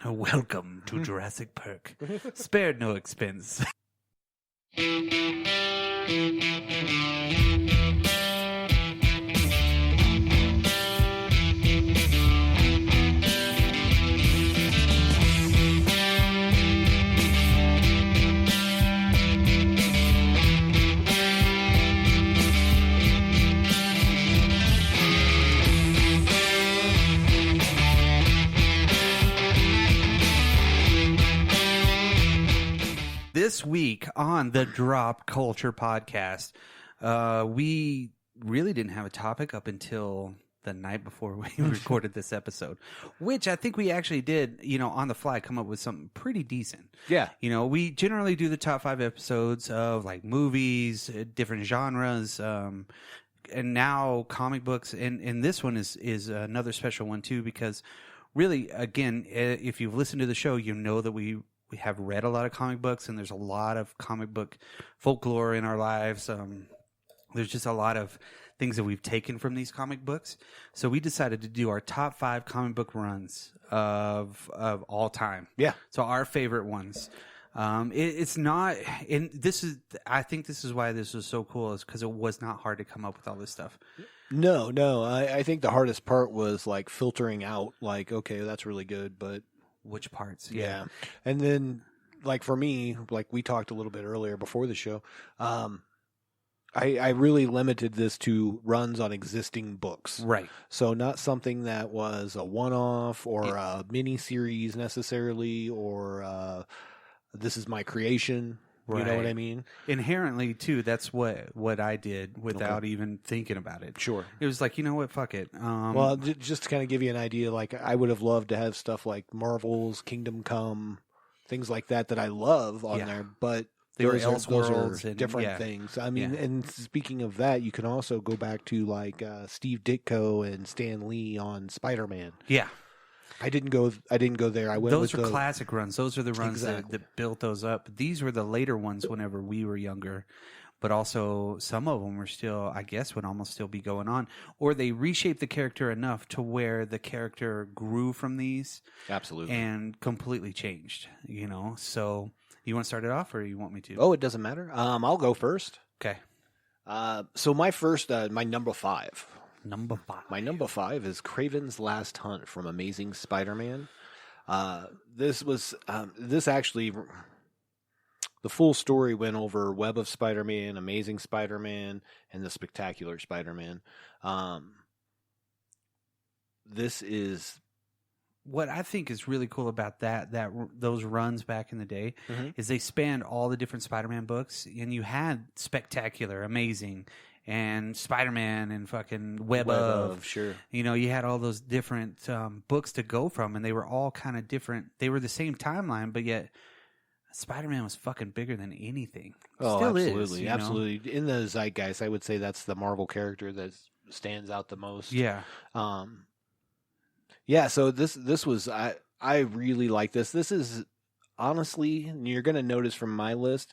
Welcome to Jurassic Park. Spared no expense. This week on the Drop Culture Podcast, we really didn't have a topic up until the night before we recorded this episode, which I think we actually did, on the fly come up with something pretty decent. Yeah. We generally do the top 5 episodes of like movies, different genres, and now comic books. And this one is another special one too, because really, again, if you've listened to the show, you know that we have read a lot of comic books, and there's a lot of comic book folklore in our lives. There's just a lot of things that we've taken from these comic books. So we decided to do our top 5 comic book runs of all time. Yeah. So our favorite ones. It's not, and I think this is why this was so cool, is because it was not hard to come up with all this stuff. No. I think the hardest part was like filtering out, like, okay, that's really good, but Which parts? yeah. And then, like, for me, like we talked a little bit earlier before the show, I really limited this to runs on existing books. Right. So not something that was a one-off or a mini-series necessarily, or this is my creation. Right. You know what I mean? Inherently, too, that's what I did without even thinking about it. Sure. It was like, you know what, fuck it. Well, just to kind of give you an idea, like I would have loved to have stuff like Marvel's Kingdom Come, things like that I love on there, but They were those are Elseworlds and different things. I mean, and speaking of that, you can also go back to like Steve Ditko and Stan Lee on Spider-Man. Yeah. I didn't go there. I went. Those with are classic runs. Those are the runs Exactly. that built those up. These were the later ones whenever we were younger, but also some of them were still, I guess, would almost still be going on. Or they reshaped the character enough to where the character grew from these. Absolutely. And completely changed, So you want to start it off, or you want me to? Oh, it doesn't matter. I'll go first. Okay. So my first, my number 5. Number 5. My number 5 is Kraven's Last Hunt from Amazing Spider-Man. This actually, the full story went over Web of Spider-Man, Amazing Spider-Man, and the Spectacular Spider-Man. This is what I think is really cool about those runs back in the day is they spanned all the different Spider-Man books, and you had Spectacular, Amazing, and Spider-Man, and fucking Web of. Sure. You had all those different books to go from, and they were all kind of different. They were the same timeline, but yet Spider-Man was fucking bigger than anything. Oh, Still absolutely. is, absolutely. In the zeitgeist, I would say that's the Marvel character that stands out the most. Yeah. Yeah, so this was I really like this. This is honestly, and you're going to notice from my list,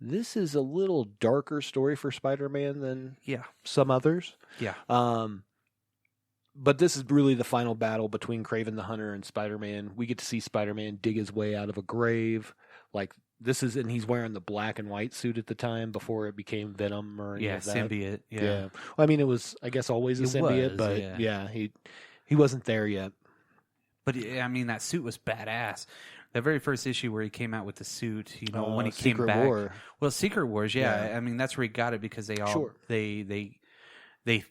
this is a little darker story for Spider-Man than some others. Yeah. But this is really the final battle between Kraven the Hunter and Spider-Man. We get to see Spider-Man dig his way out of a grave. Like and he's wearing the black and white suit at the time before it became Venom or any of that. Symbiote. Yeah. Well, I mean, it was, I guess, always a symbiote, but he wasn't there yet. But I mean, that suit was badass. The very first issue where he came out with the suit, when he came back. War. Well, Secret Wars, yeah. I mean, that's where he got it, because they all they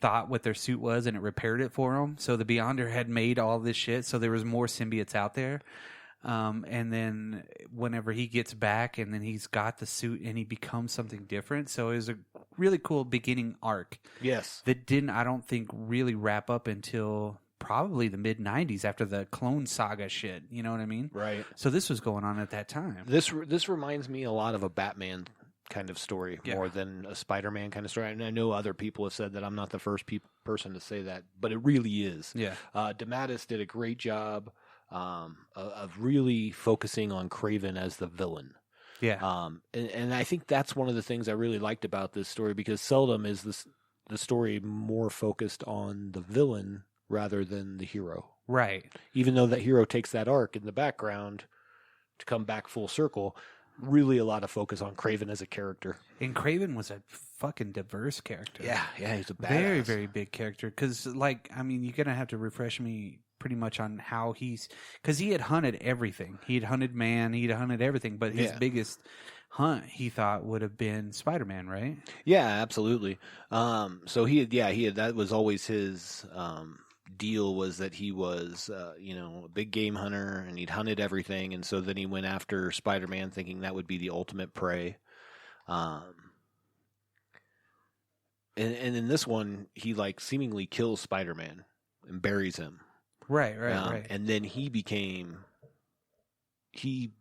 thought what their suit was, and it repaired it for them. So the Beyonder had made all this shit, so there was more symbiotes out there. And then whenever he gets back, and then he's got the suit, and he becomes something different. So it was a really cool beginning arc. Yes. That didn't, I don't think, really wrap up until probably the mid-90s after the Clone Saga shit. You know what I mean? Right. So this was going on at that time. This reminds me a lot of a Batman kind of story more than a Spider-Man kind of story. And I know other people have said that. I'm not the first person to say that, but it really is. Yeah. DeMatteis did a great job of really focusing on Kraven as the villain. Yeah. And I think that's one of the things I really liked about this story, because seldom is the story more focused on the villain rather than the hero. Right. Even though that hero takes that arc in the background to come back full circle, really a lot of focus on Kraven as a character. And Kraven was a fucking diverse character. Yeah, he's a badass. Very, very big character. Because, like, I mean, you're going to have to refresh me pretty much on how because he had hunted everything. He had hunted man, he'd hunted everything, but his biggest hunt, he thought, would have been Spider-Man, right? Yeah, absolutely. So he had, that was always his deal, was that he was, a big game hunter, and he'd hunted everything, and so then he went after Spider-Man thinking that would be the ultimate prey. And in this one, he, like, seemingly kills Spider-Man and buries him. Right. And then he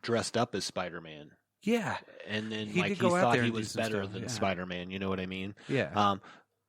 dressed up as Spider-Man. Yeah. And then he thought he was better than Spider-Man, you know what I mean? Yeah.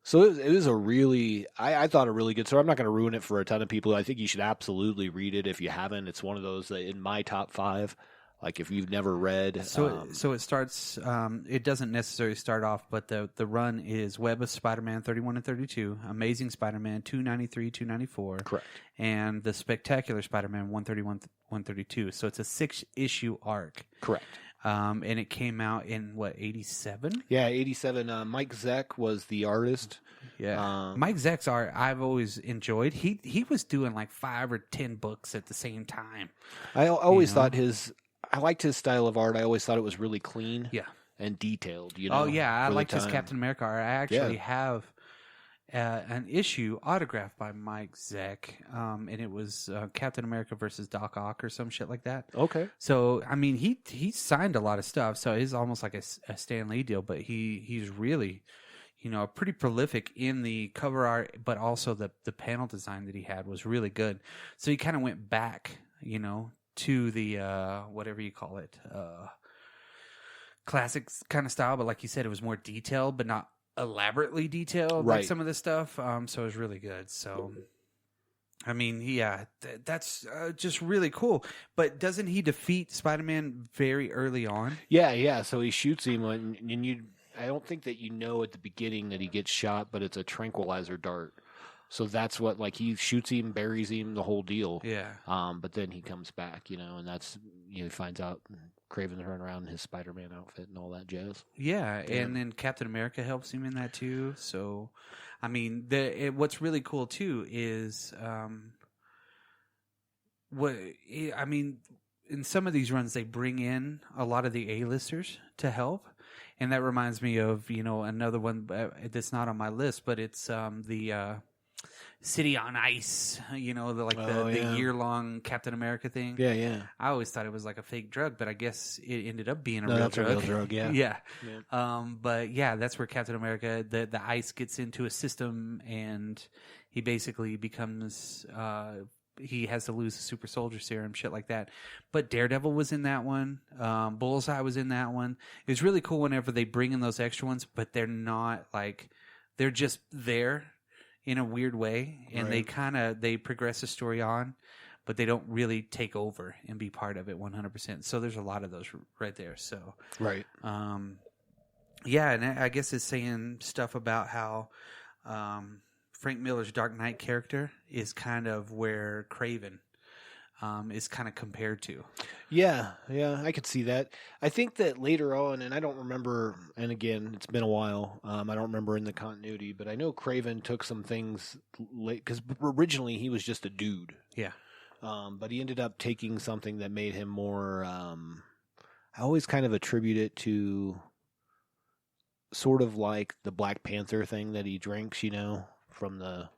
So it was a really, I thought a really good story. I'm not going to ruin it for a ton of people. I think you should absolutely read it if you haven't. It's one of those that in my top 5. Like, if you've never read. So it starts, it doesn't necessarily start off, but the run is Web of Spider-Man 31 and 32, Amazing Spider-Man 293, 294. Correct. And the Spectacular Spider-Man 131, 132. So it's a 6-issue arc. Correct. And it came out in, 87? Yeah, 87. Mike Zeck was the artist. Yeah. Mike Zeck's art I've always enjoyed. He was doing like 5 or 10 books at the same time. I always thought I liked his style of art. I always thought it was really clean and detailed. Oh, yeah. I liked his Captain America art. I actually have an issue autographed by Mike Zeck, and it was Captain America versus Doc Ock or some shit like that. Okay. So, I mean, he signed a lot of stuff, so it's almost like a Stan Lee deal, but he's really, pretty prolific in the cover art, but also the panel design that he had was really good. So he kind of went back, to the whatever you call it, classic kind of style, but like you said, it was more detailed, but not elaborately detailed like some of this stuff. So it was really good. So, I mean, that's just really cool. But doesn't he defeat Spider-Man very early on? Yeah. So he shoots him, and I don't think that at the beginning that he gets shot, but it's a tranquilizer dart. So that's what, like, he shoots him, buries him, the whole deal. Yeah. But then he comes back, and that's, he finds out Kraven's running around in his Spider-Man outfit and all that jazz. Yeah, and then Captain America helps him in that too. So, I mean, what's really cool too is, in some of these runs they bring in a lot of the A-listers to help, and that reminds me of another one that's not on my list, but it's the City on Ice, the year-long Captain America thing. Yeah. I always thought it was like a fake drug, but I guess it ended up being a real drug. Yeah. Yeah. But yeah, that's where Captain America, the ice gets into a system, and he basically becomes, he has to lose the super soldier serum, shit like that. But Daredevil was in that one. Bullseye was in that one. It was really cool whenever they bring in those extra ones, but they're not like, they're just there in a weird way, and they progress the story on, but they don't really take over and be part of it 100%. So there's a lot of those right there. So and I guess it's saying stuff about how Frank Miller's Dark Knight character is kind of where Kraven is kind of compared to. Yeah, I could see that. I think that later on, and I don't remember, and again, it's been a while, I don't remember in the continuity, but I know Kraven took some things late, because originally he was just a dude. Yeah. But he ended up taking something that made him more, I always kind of attribute it to sort of like the Black Panther thing that he drinks, from the,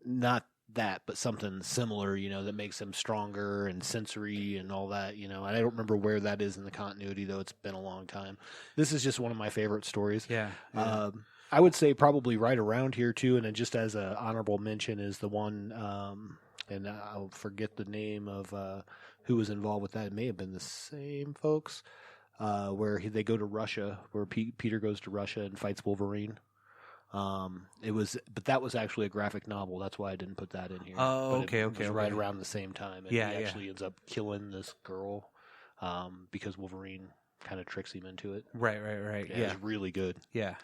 not that, but something similar, that makes him stronger and sensory and all that, I don't remember where that is in the continuity, though. It's been a long time. This is just one of my favorite stories. Yeah. I would say probably right around here too, and then just as an honorable mention is the one, and I'll forget the name of who was involved with that. It may have been the same folks, where they go to Russia, where Peter goes to Russia and fights Wolverine. But that was actually a graphic novel. That's why I didn't put that in here. Oh, okay. It was right around the same time. And he actually ends up killing this girl, because Wolverine kind of tricks him into it. Right. Yeah. It was really good. Yeah.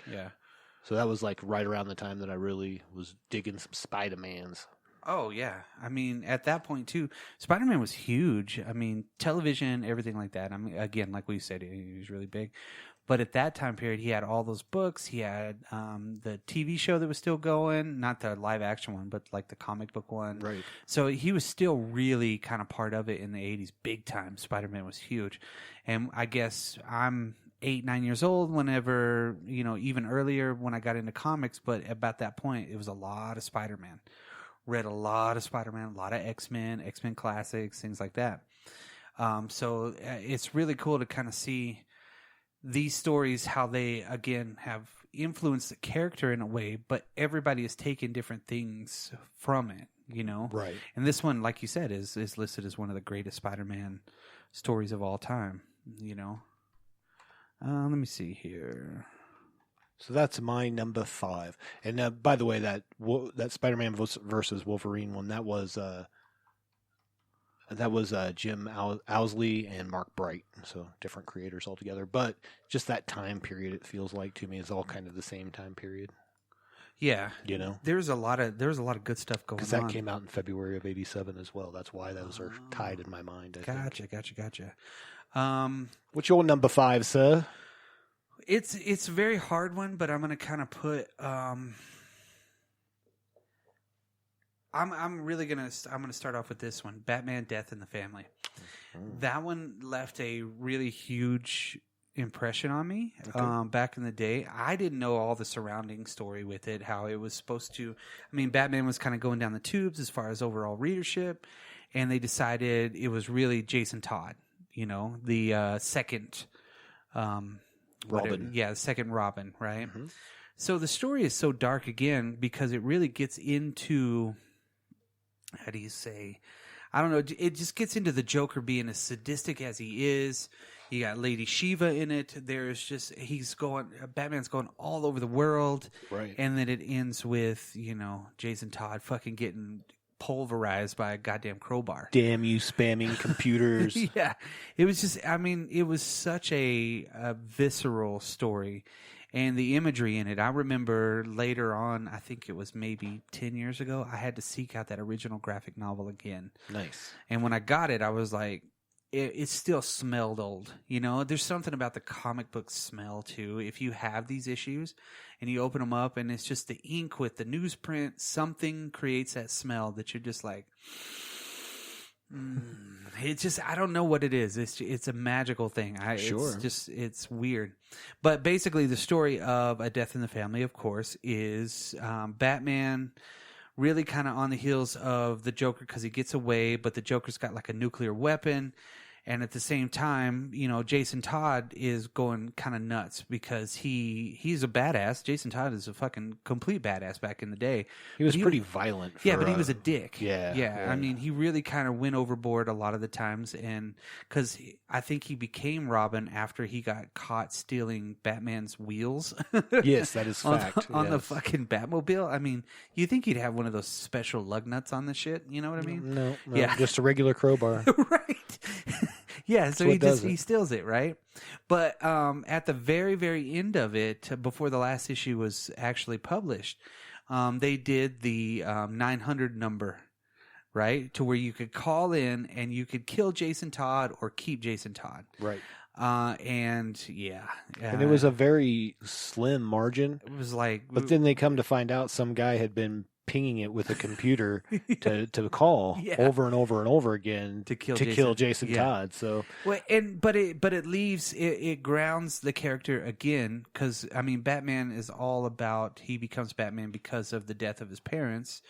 So that was like right around the time that I really was digging some Spider-Mans. Oh yeah, I mean at that point too, Spider-Man was huge. I mean television, everything like that. I mean again, like we said, he was really big. But at that time period, he had all those books. He had the TV show that was still going, not the live action one, but like the comic book one. Right. So he was still really kind of part of it in the 80s, big time. Spider-Man was huge. And I guess I'm 8, 9 years old whenever, even earlier when I got into comics. But about that point, it was a lot of Spider-Man. Read a lot of Spider-Man, a lot of X-Men, X-Men classics, things like that. So it's really cool to kind of see these stories, how they, again, have influenced the character in a way, but everybody has taken different things from it, Right. And this one, like you said, is listed as one of the greatest Spider-Man stories of all time, Let me see here. So that's my number 5. And by the way, that Spider-Man versus Wolverine one, that was Jim Owsley and Mark Bright, so different creators altogether. But just that time period, it feels like to me, is all kind of the same time period. Yeah, there's a lot of good stuff going on. Because that came out in February of '87 as well. That's why those are tied in my mind. Gotcha. What's your number 5, sir? It's a very hard one, but I'm gonna kind of put. I'm gonna start off with this one, Batman: Death in the Family. Mm-hmm. That one left a really huge impression on me. Okay. Back in the day, I didn't know all the surrounding story with it, how it was supposed to. I mean, Batman was kind of going down the tubes as far as overall readership, and they decided it was really Jason Todd, the second Robin. The second Robin, right? Mm-hmm. So the story is so dark again because it really gets into, how do you say? I don't know. It just gets into the Joker being as sadistic as he is. You got Lady Shiva in it. There's just, Batman's going all over the world. Right. And then it ends with, Jason Todd fucking getting pulverized by a goddamn crowbar. Damn you spamming computers. Yeah. It was just, it was such a visceral story. And the imagery in it, I remember later on, I think it was maybe 10 years ago, I had to seek out that original graphic novel again. Nice. And when I got it, I was like, it still smelled old. There's something about the comic book smell, too. If you have these issues and you open them up and it's just the ink with the newsprint, something creates that smell that you're just like... It's just, I don't know what it is. It's a magical thing. Sure. It's weird. But basically the story of A Death in the Family, of course, is Batman really kind of on the heels of the Joker because he gets away, but the Joker's got like a nuclear weapon. And at the same time, Jason Todd is going kind of nuts because he's a badass. Jason Todd is a fucking complete badass back in the day. He was pretty violent. But he was a dick. Yeah. I mean, he really kind of went overboard a lot of the times. And because I think he became Robin after he got caught stealing Batman's wheels. Yes, that is fact. On the fucking Batmobile. I mean, you think he'd have one of those special lug nuts on the shit? You know what I mean? No, just a regular crowbar. Right. Yeah, so he steals it, right? But at the very, very end of it, before the last issue was actually published, they did the 900 number, right? To where you could call in and you could kill Jason Todd or keep Jason Todd. Right. And it was a very slim margin. It was like... But then they come to find out some guy had been pinging it with a computer to call over and over and over again to kill Jason Todd. So but it leaves it grounds the character again because I mean Batman is all about he becomes Batman because of the death of his parents.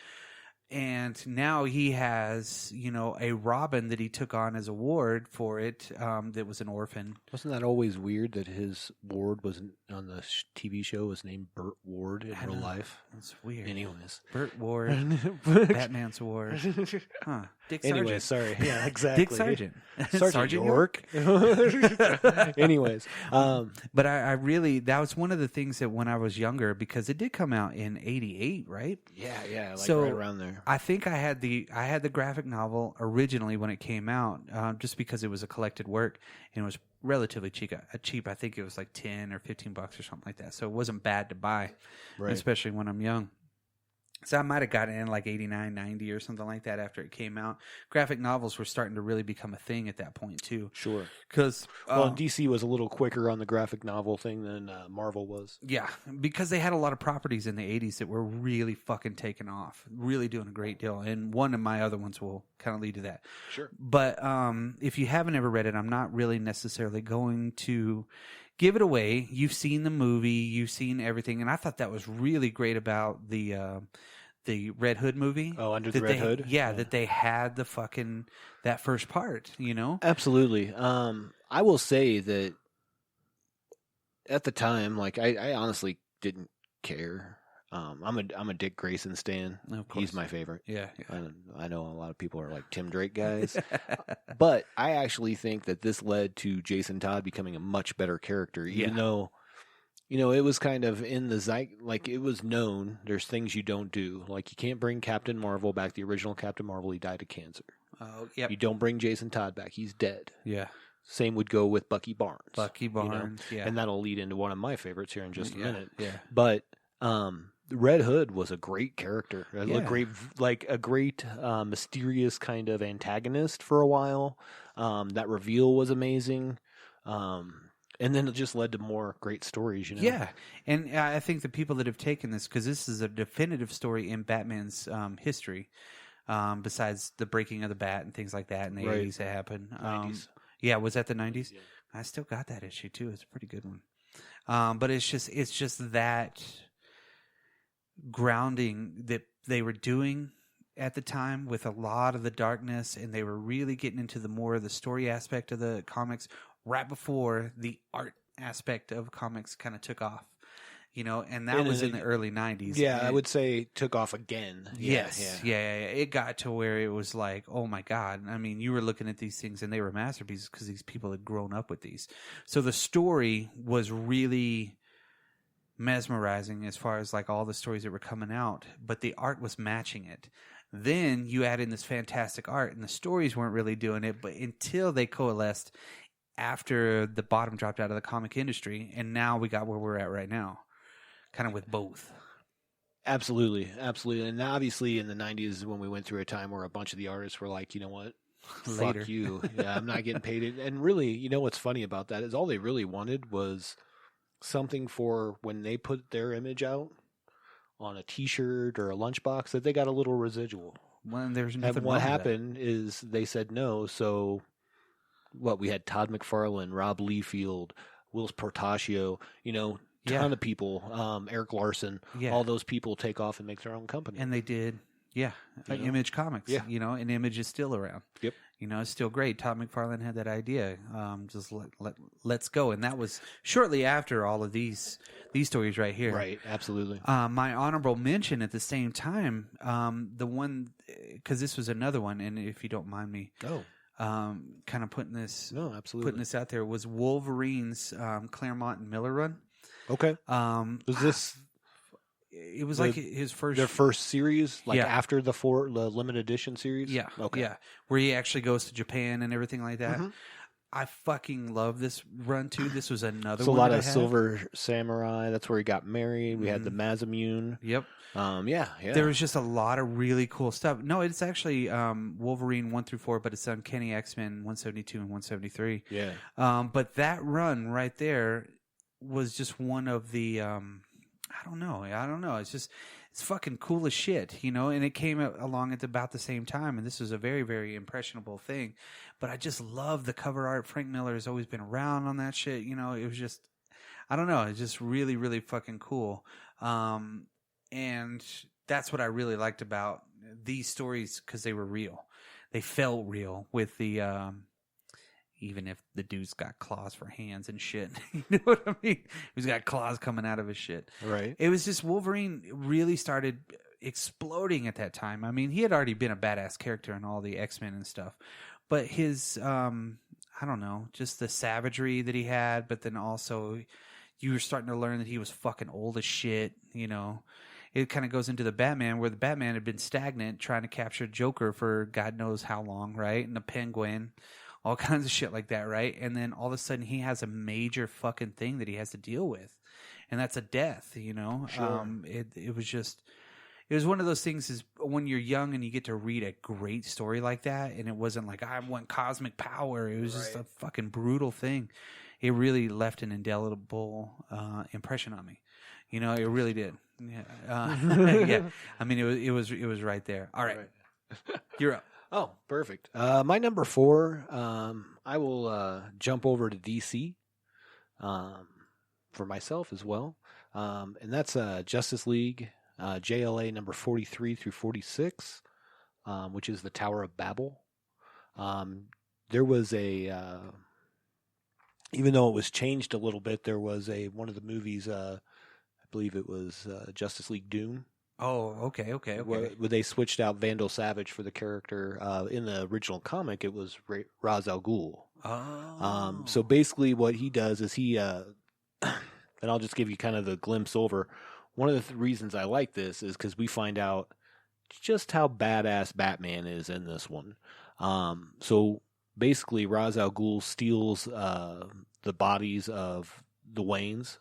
And now he has, a Robin that he took on as a ward for it that was an orphan. Wasn't that always weird that his ward was on the TV show was named Burt Ward in real life? That's weird. Anyways. Burt Ward, Batman's Ward. Huh. Dick Sargent. Anyway, sorry. Yeah, exactly. Dick Sargent. Sergeant York. Anyways. But I really, that was one of the things that when I was younger, because it did come out in 88, right? Yeah, like so right around there. I think I had the graphic novel originally when it came out, just because it was a collected work and it was relatively cheap. I think it was like $10 or $15 or something like that. So it wasn't bad to buy, right. Especially when I'm young. So I might have gotten in like 89, 90 or something like that after it came out. Graphic novels were starting to really become a thing at that point too. Sure. Because Well, DC was a little quicker on the graphic novel thing than Marvel was. yeah, because they had a lot of properties in the 80s that were really fucking taking off, really doing a great deal. And one of my other ones will kind of lead to that. Sure. But if you haven't ever read it, I'm not really necessarily going to give it away. You've seen the movie, you've seen everything, and I thought that was really great about the Red Hood movie. Oh, Under the Red Hood? Yeah, that they had the fucking that first part, you know? Absolutely. I will say that at the time, like I honestly didn't care. I'm a Dick Grayson stan. Of course. He's my favorite. Yeah. I know a lot of people are like Tim Drake guys, but I actually think that this led to Jason Todd becoming a much better character, even though, you know, it was kind of in the like it was known. There's things you don't do, like you can't bring Captain Marvel back. The original Captain Marvel, he died of cancer. Oh, yep. You don't bring Jason Todd back; he's dead. Yeah. Same would go with Bucky Barnes. Bucky Barnes, yeah. And that'll lead into one of my favorites here in just a minute. Yeah. But Red Hood was a great character, a great mysterious kind of antagonist for a while. That reveal was amazing, and then it just led to more great stories. You know, yeah. And I think the people that have taken this, because this is a definitive story in Batman's history, besides the breaking of the bat and things like that in the 80s that happened. 90s. Yeah, was that the 90s? Yeah. I still got that issue too. It's a pretty good one. But it's just that grounding that they were doing at the time with a lot of the darkness, and they were really getting into the more of the story aspect of the comics right before the art aspect of comics kind of took off, you know, and that was in the early 90s. Yeah, and I would say took off again. Yes. Yeah. It got to where it was like, oh my God. I mean, you were looking at these things and they were masterpieces because these people had grown up with these. So the story was really mesmerizing as far as like all the stories that were coming out, but the art was matching it. Then you add in this fantastic art and the stories weren't really doing it, but until they coalesced after the bottom dropped out of the comic industry, and now we got where we're at right now, kind of with both. Absolutely. And obviously in the 90s when we went through a time where a bunch of the artists were like, you know what, Later. fuck you. Yeah, I'm not getting paid. And really, you know what's funny about that is all they really wanted was something for when they put their image out on a T-shirt or a lunchbox that they got a little residual. When there's nothing And what happened is they said no. So we had Todd McFarlane, Rob Liefeld, Will Portacio, you know, ton of people, Eric Larson, all those people take off and make their own company. And they did. Yeah. Image Comics. Yeah. You know, and Image is still around. Yep. You know, it's still great. Todd McFarlane had that idea. Just let's go. And that was shortly after all of these stories right here. Right. Absolutely. My honorable mention at the same time, the one, because this was another one, and if you don't mind me, kind of putting this, putting this out there, was Wolverine's Claremont and Miller run. Okay. Was this? It was like their first series, like after the limited edition series. Yeah. Okay. Yeah, where he actually goes to Japan and everything like that. Mm-hmm. I fucking love this run too. This was another one. A lot of Silver Samurai. That's where he got married. We had the Masamune. Yep. Yeah. There was just a lot of really cool stuff. No, it's actually Wolverine 1-4, but it's Uncanny X-Men 172 and 173. Yeah. But that run right there was just one of the I don't know. It's fucking cool as shit, you know, and it came along at about the same time, and this was a very, very impressionable thing. But I just love the cover art. Frank Miller has always been around on that shit, you know. It was just, I don't know, it's just really, really fucking cool. And that's what I really liked about these stories, because they were real. They felt real with the even if the dude's got claws for hands and shit. You know what I mean? He's got claws coming out of his shit. Right. It was just Wolverine really started exploding at that time. I mean, he had already been a badass character in all the X-Men and stuff. But his, I don't know, just the savagery that he had, but then also you were starting to learn that he was fucking old as shit, you know. It kind of goes into the Batman, where the Batman had been stagnant trying to capture Joker for God knows how long, right? And the Penguin, all kinds of shit like that, right? And then all of a sudden he has a major fucking thing that he has to deal with, and that's a death, you know? Sure. It was just, it was one of those things is when you're young and you get to read a great story like that, and it wasn't like I want cosmic power. It was just a fucking brutal thing. It really left an indelible impression on me. You know, it really did. Yeah, yeah. I mean, it was right there. All right, you're up. Oh, perfect. My number 4, I will jump over to DC for myself as well, and that's Justice League, JLA number 43 through 46, which is the Tower of Babel. There was even though it was changed a little bit, there was one of the movies, I believe it was Justice League Doom. Oh, okay. Where they switched out Vandal Savage for the character. In the original comic, it was Ra's al Ghul. Oh. So basically what he does is he, and I'll just give you kind of the glimpse over. One of the reasons I like this is because we find out just how badass Batman is in this one. So basically Ra's al Ghul steals the bodies of the Waynes,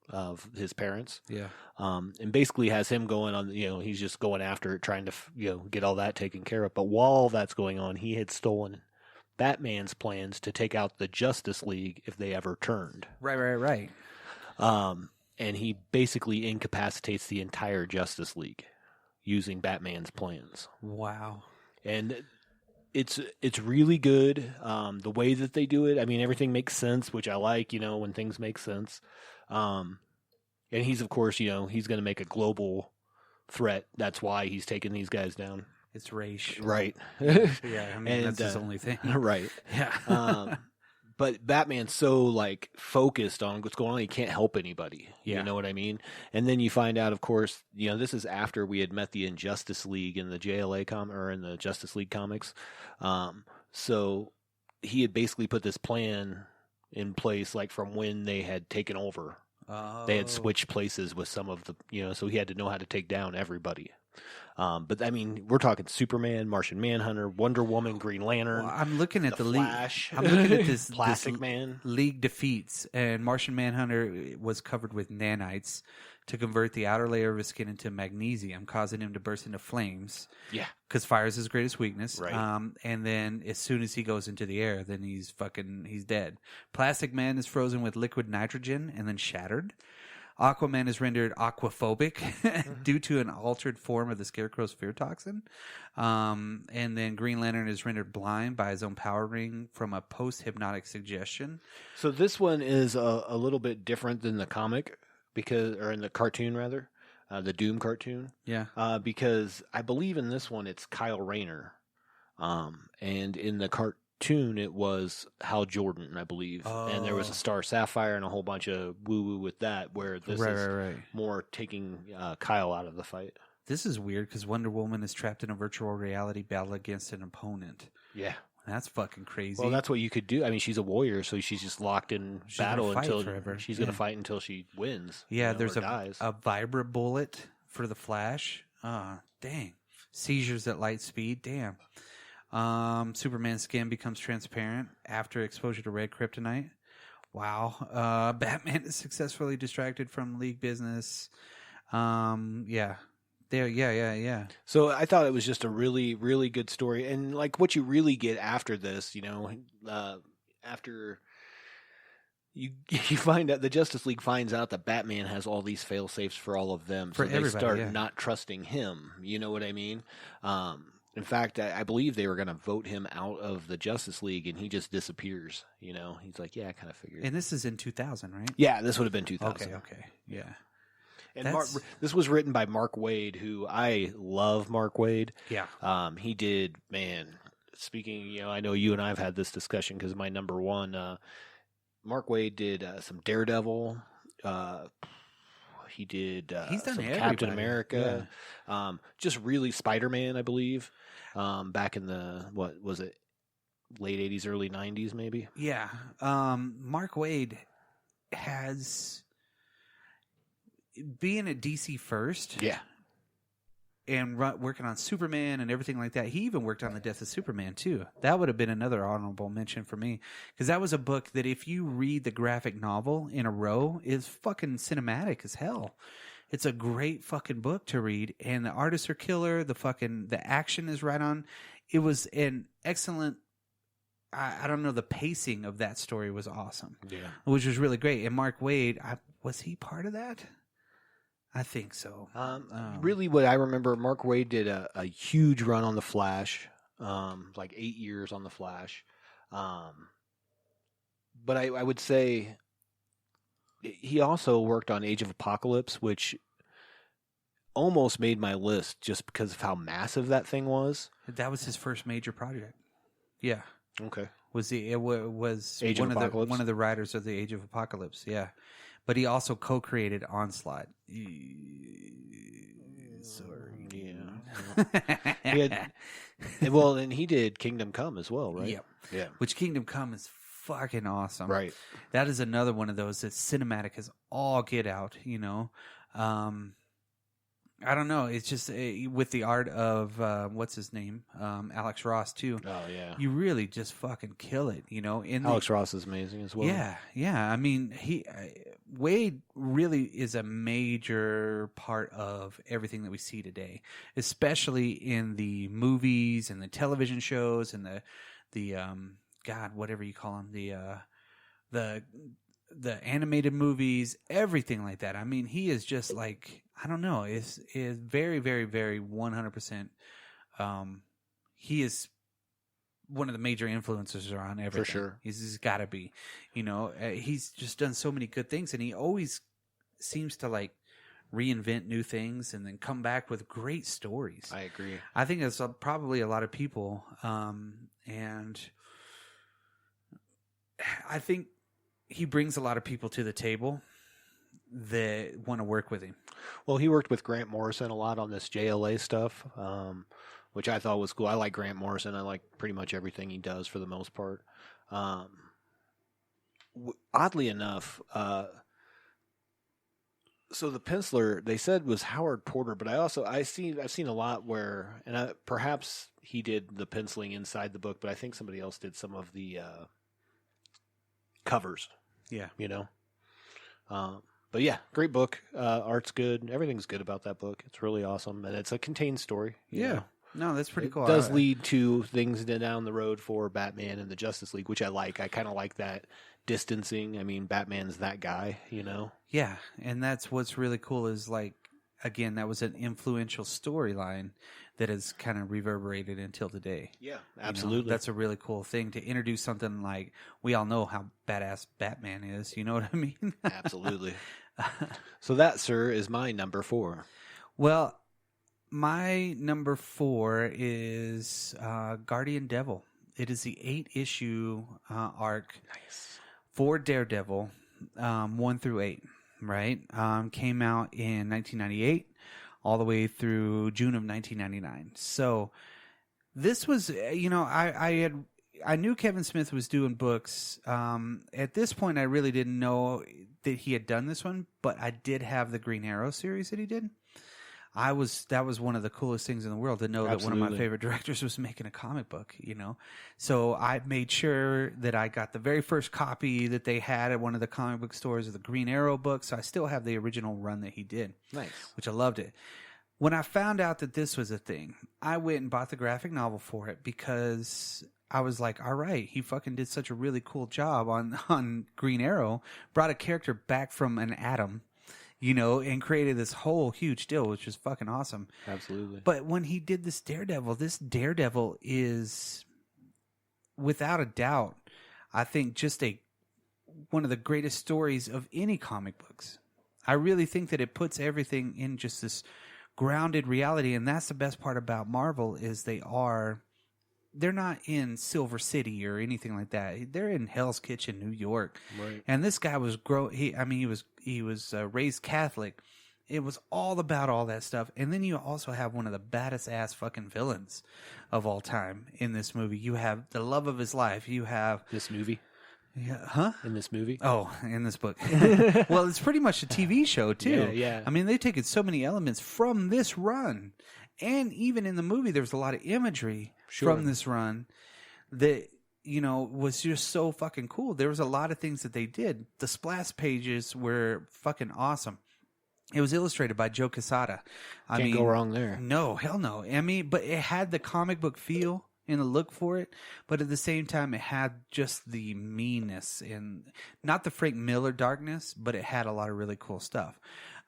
of his parents. Yeah. And basically has him going on, he's just going after it, trying to, get all that taken care of. But while that's going on, he had stolen Batman's plans to take out the Justice League if they ever turned. Right. And he basically incapacitates the entire Justice League using Batman's plans. Wow. And it's really good. The way that they do it, I mean, everything makes sense, which I like, when things make sense. And he's, of course, he's going to make a global threat. That's why he's taking these guys down. It's Raish. Right. Yeah, I mean, And, that's his only thing. Right. Yeah. But Batman's so, focused on what's going on, he can't help anybody. Yeah. You know what I mean? And then you find out, of course, this is after we had met the Injustice League in the JLA or in the Justice League comics. So he had basically put this plan in place, from when they had taken over. They had switched places with some of the, so he had to know how to take down everybody. But I mean, we're talking Superman, Martian Manhunter, Wonder Woman, Green Lantern. Well, I'm looking at the Flash. league. I'm looking at this Plastic Man. League defeats, and Martian Manhunter was covered with nanites to convert the outer layer of his skin into magnesium, causing him to burst into flames. Yeah, because fire is his greatest weakness. Right. And then as soon as he goes into the air, then he's dead. Plastic Man is frozen with liquid nitrogen and then shattered. Aquaman is rendered aquaphobic due to an altered form of the Scarecrow's fear toxin. And then Green Lantern is rendered blind by his own power ring from a post-hypnotic suggestion. So this one is a little bit different than the comic, or in the cartoon rather, the Doom cartoon. Yeah. Because I believe in this one it's Kyle Rayner. And in the cartoon it was Hal Jordan, I believe. Oh. And there was a Star Sapphire and a whole bunch of woo-woo with that, where this is more taking Kyle out of the fight. This is weird because Wonder Woman is trapped in a virtual reality battle against an opponent. Yeah. That's fucking crazy. Well, that's what you could do. I mean, she's a warrior, so she's just locked in battle until she's going to fight until she wins. Yeah, there's a Vibra bullet for the Flash. Dang. Seizures at light speed. Damn. Superman's skin becomes transparent after exposure to red kryptonite. Wow. Batman is successfully distracted from League business. Yeah. Yeah. So I thought it was just a really, really good story. And what you really get after this, after you find out, the Justice League finds out that Batman has all these fail safes for all of them. So they start not trusting him. You know what I mean? In fact, I believe they were going to vote him out of the Justice League, and he just disappears. He's like, yeah, I kind of figured. And this is in 2000, right? Yeah, this would have been 2000. Okay. Yeah. And this was written by Mark Waid, who I love Mark Waid. Yeah. He did, speaking, I know you and I have had this discussion because my number one, Mark Waid did some Daredevil. He did He's done some everybody. Captain America. Yeah. Just really Spider-Man, I believe, back in the, what was it, late 80s, early 90s maybe? Yeah. Mark Waid has... being at DC first, yeah, and working on Superman and everything like that. He even worked on the Death of Superman too. That would have been another honorable mention for me, because that was a book that if you read the graphic novel in a row is fucking cinematic as hell. It's a great fucking book to read, and the artists are killer. The action is right on. It was an excellent. I don't know. The pacing of that story was awesome. Yeah. Which was really great. And Mark Waid, was he part of that? I think so. Really, what I remember, Mark Waid did a huge run on The Flash, like 8 years on The Flash. But I would say he also worked on Age of Apocalypse, which almost made my list just because of how massive that thing was. That was his first major project. Yeah. Okay. Was Age of Apocalypse? one of the writers of the Age of Apocalypse, yeah. But he also co-created Onslaught. Sorry. Yeah. Well, and he did Kingdom Come as well, right? Yep. Yeah. Which Kingdom Come is fucking awesome. Right. That is another one of those that's cinematic as all get out, I don't know. It's just with the art of what's his name, Alex Ross too. Oh yeah, you really just fucking kill it. Alex Ross is amazing as well. Yeah. I mean, Waid really is a major part of everything that we see today, especially in the movies and the television shows and the God, whatever you call them, the animated movies, everything like that. I mean, he is just like, I don't know, is very, very, very 100%. He is one of the major influencers on everything. For sure. He's got to be. He's just done so many good things, and he always seems to like reinvent new things and then come back with great stories. I agree. I think it's probably a lot of people, and I think he brings a lot of people to the table that want to work with him. Well, he worked with Grant Morrison a lot on this JLA stuff, which I thought was cool. I like Grant Morrison. I like pretty much everything he does for the most part. Oddly enough, so the penciler they said was Howard Porter, but I've seen a lot where, and perhaps he did the penciling inside the book, but I think somebody else did some of the covers. Yeah. But yeah, great book. Art's good. Everything's good about that book. It's really awesome, and it's a contained story. You know. No, that's pretty cool. It does lead to things down the road for Batman and the Justice League, which I like. I kind of like that distancing. I mean, Batman's that guy, Yeah, and that's what's really cool is, like, again, that was an influential storyline that has kind of reverberated until today. Yeah, absolutely. That's a really cool thing to introduce something like, we all know how badass Batman is. You know what I mean? Absolutely. So that, sir, is my number 4. Well, my number 4 is Guardian Devil. It is the 8-issue arc for Daredevil, 1 through 8, right? Came out in 1998 all the way through June of 1999. So this was, I knew Kevin Smith was doing books. At this point, I really didn't know that he had done this one, but I did have the Green Arrow series that he did. That was one of the coolest things in the world to know that one of my favorite directors was making a comic book, So I made sure that I got the very first copy that they had at one of the comic book stores of the Green Arrow book. So I still have the original run that he did. Nice. Which I loved it. When I found out that this was a thing, I went and bought the graphic novel for it because I was like, all right, he fucking did such a really cool job on Green Arrow, brought a character back from an atom, and created this whole huge deal, which was fucking awesome. Absolutely. But when he did this Daredevil is, without a doubt, I think just one of the greatest stories of any comic books. I really think that it puts everything in just this grounded reality, and that's the best part about Marvel is they're not in Silver City or anything like that. They're in Hell's Kitchen, New York. Right. And this guy was he was raised Catholic. It was all about all that stuff. And then you also have one of the baddest ass fucking villains of all time in this movie. You have the love of his life. You have this movie. Yeah, huh? In this movie? Oh, in this book. Well, it's pretty much a TV show too. Yeah. I mean, they've taken so many elements from this run. And even in the movie, there's a lot of imagery from this run that, was just so fucking cool. There was a lot of things that they did. The splash pages were fucking awesome. It was illustrated by Joe Quesada. Can't go wrong there. No, hell no. I mean, but it had the comic book feel and the look for it, but at the same time, it had just the meanness and not the Frank Miller darkness, but it had a lot of really cool stuff.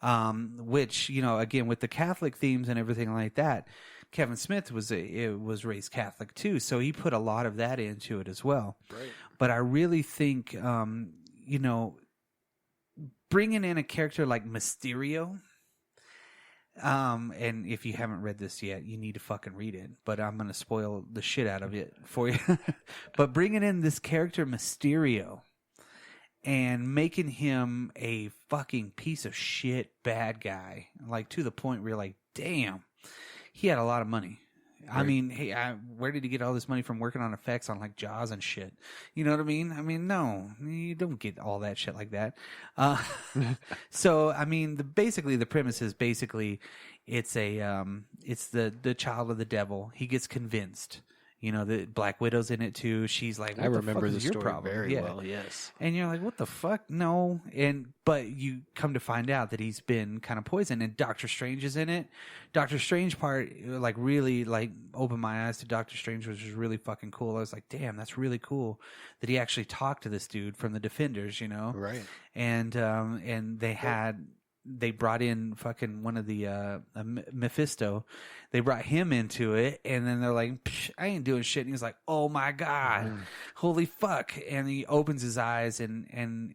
Which, you know, again, with the Catholic themes and everything like that, Kevin Smith was raised Catholic too, so he put a lot of that into it as well. Right. But I really think, you know, bringing in a character like Mysterio, and if you haven't read this yet, you need to fucking read it. But I'm gonna spoil the shit out of it for you. But bringing in this character Mysterio and making him a fucking piece of shit bad guy, like to the point where you're like, damn, he had a lot of money. I mean, hey, where did he get all this money from working on effects on like Jaws and shit? You know what I mean? I mean, no, you don't get all that shit like that. So, I mean, basically the premise is basically it's the child of the devil. He gets convinced. You know, the Black Widow's in it too. She's like, what I the remember fuck the is your story problem? very well. Yes. And you're like, what the fuck? No. But you come to find out that he's been kind of poisoned, and Doctor Strange is in it. Doctor Strange part, like, really, like, opened my eyes to Doctor Strange, which was really fucking cool. I was like, damn, that's really cool that he actually talked to this dude from the Defenders, you know? Right. And they brought in fucking one of the Mephisto. They brought him into it, and then they're like, I ain't doing shit. And he's like, oh my God, holy fuck. And he opens his eyes, and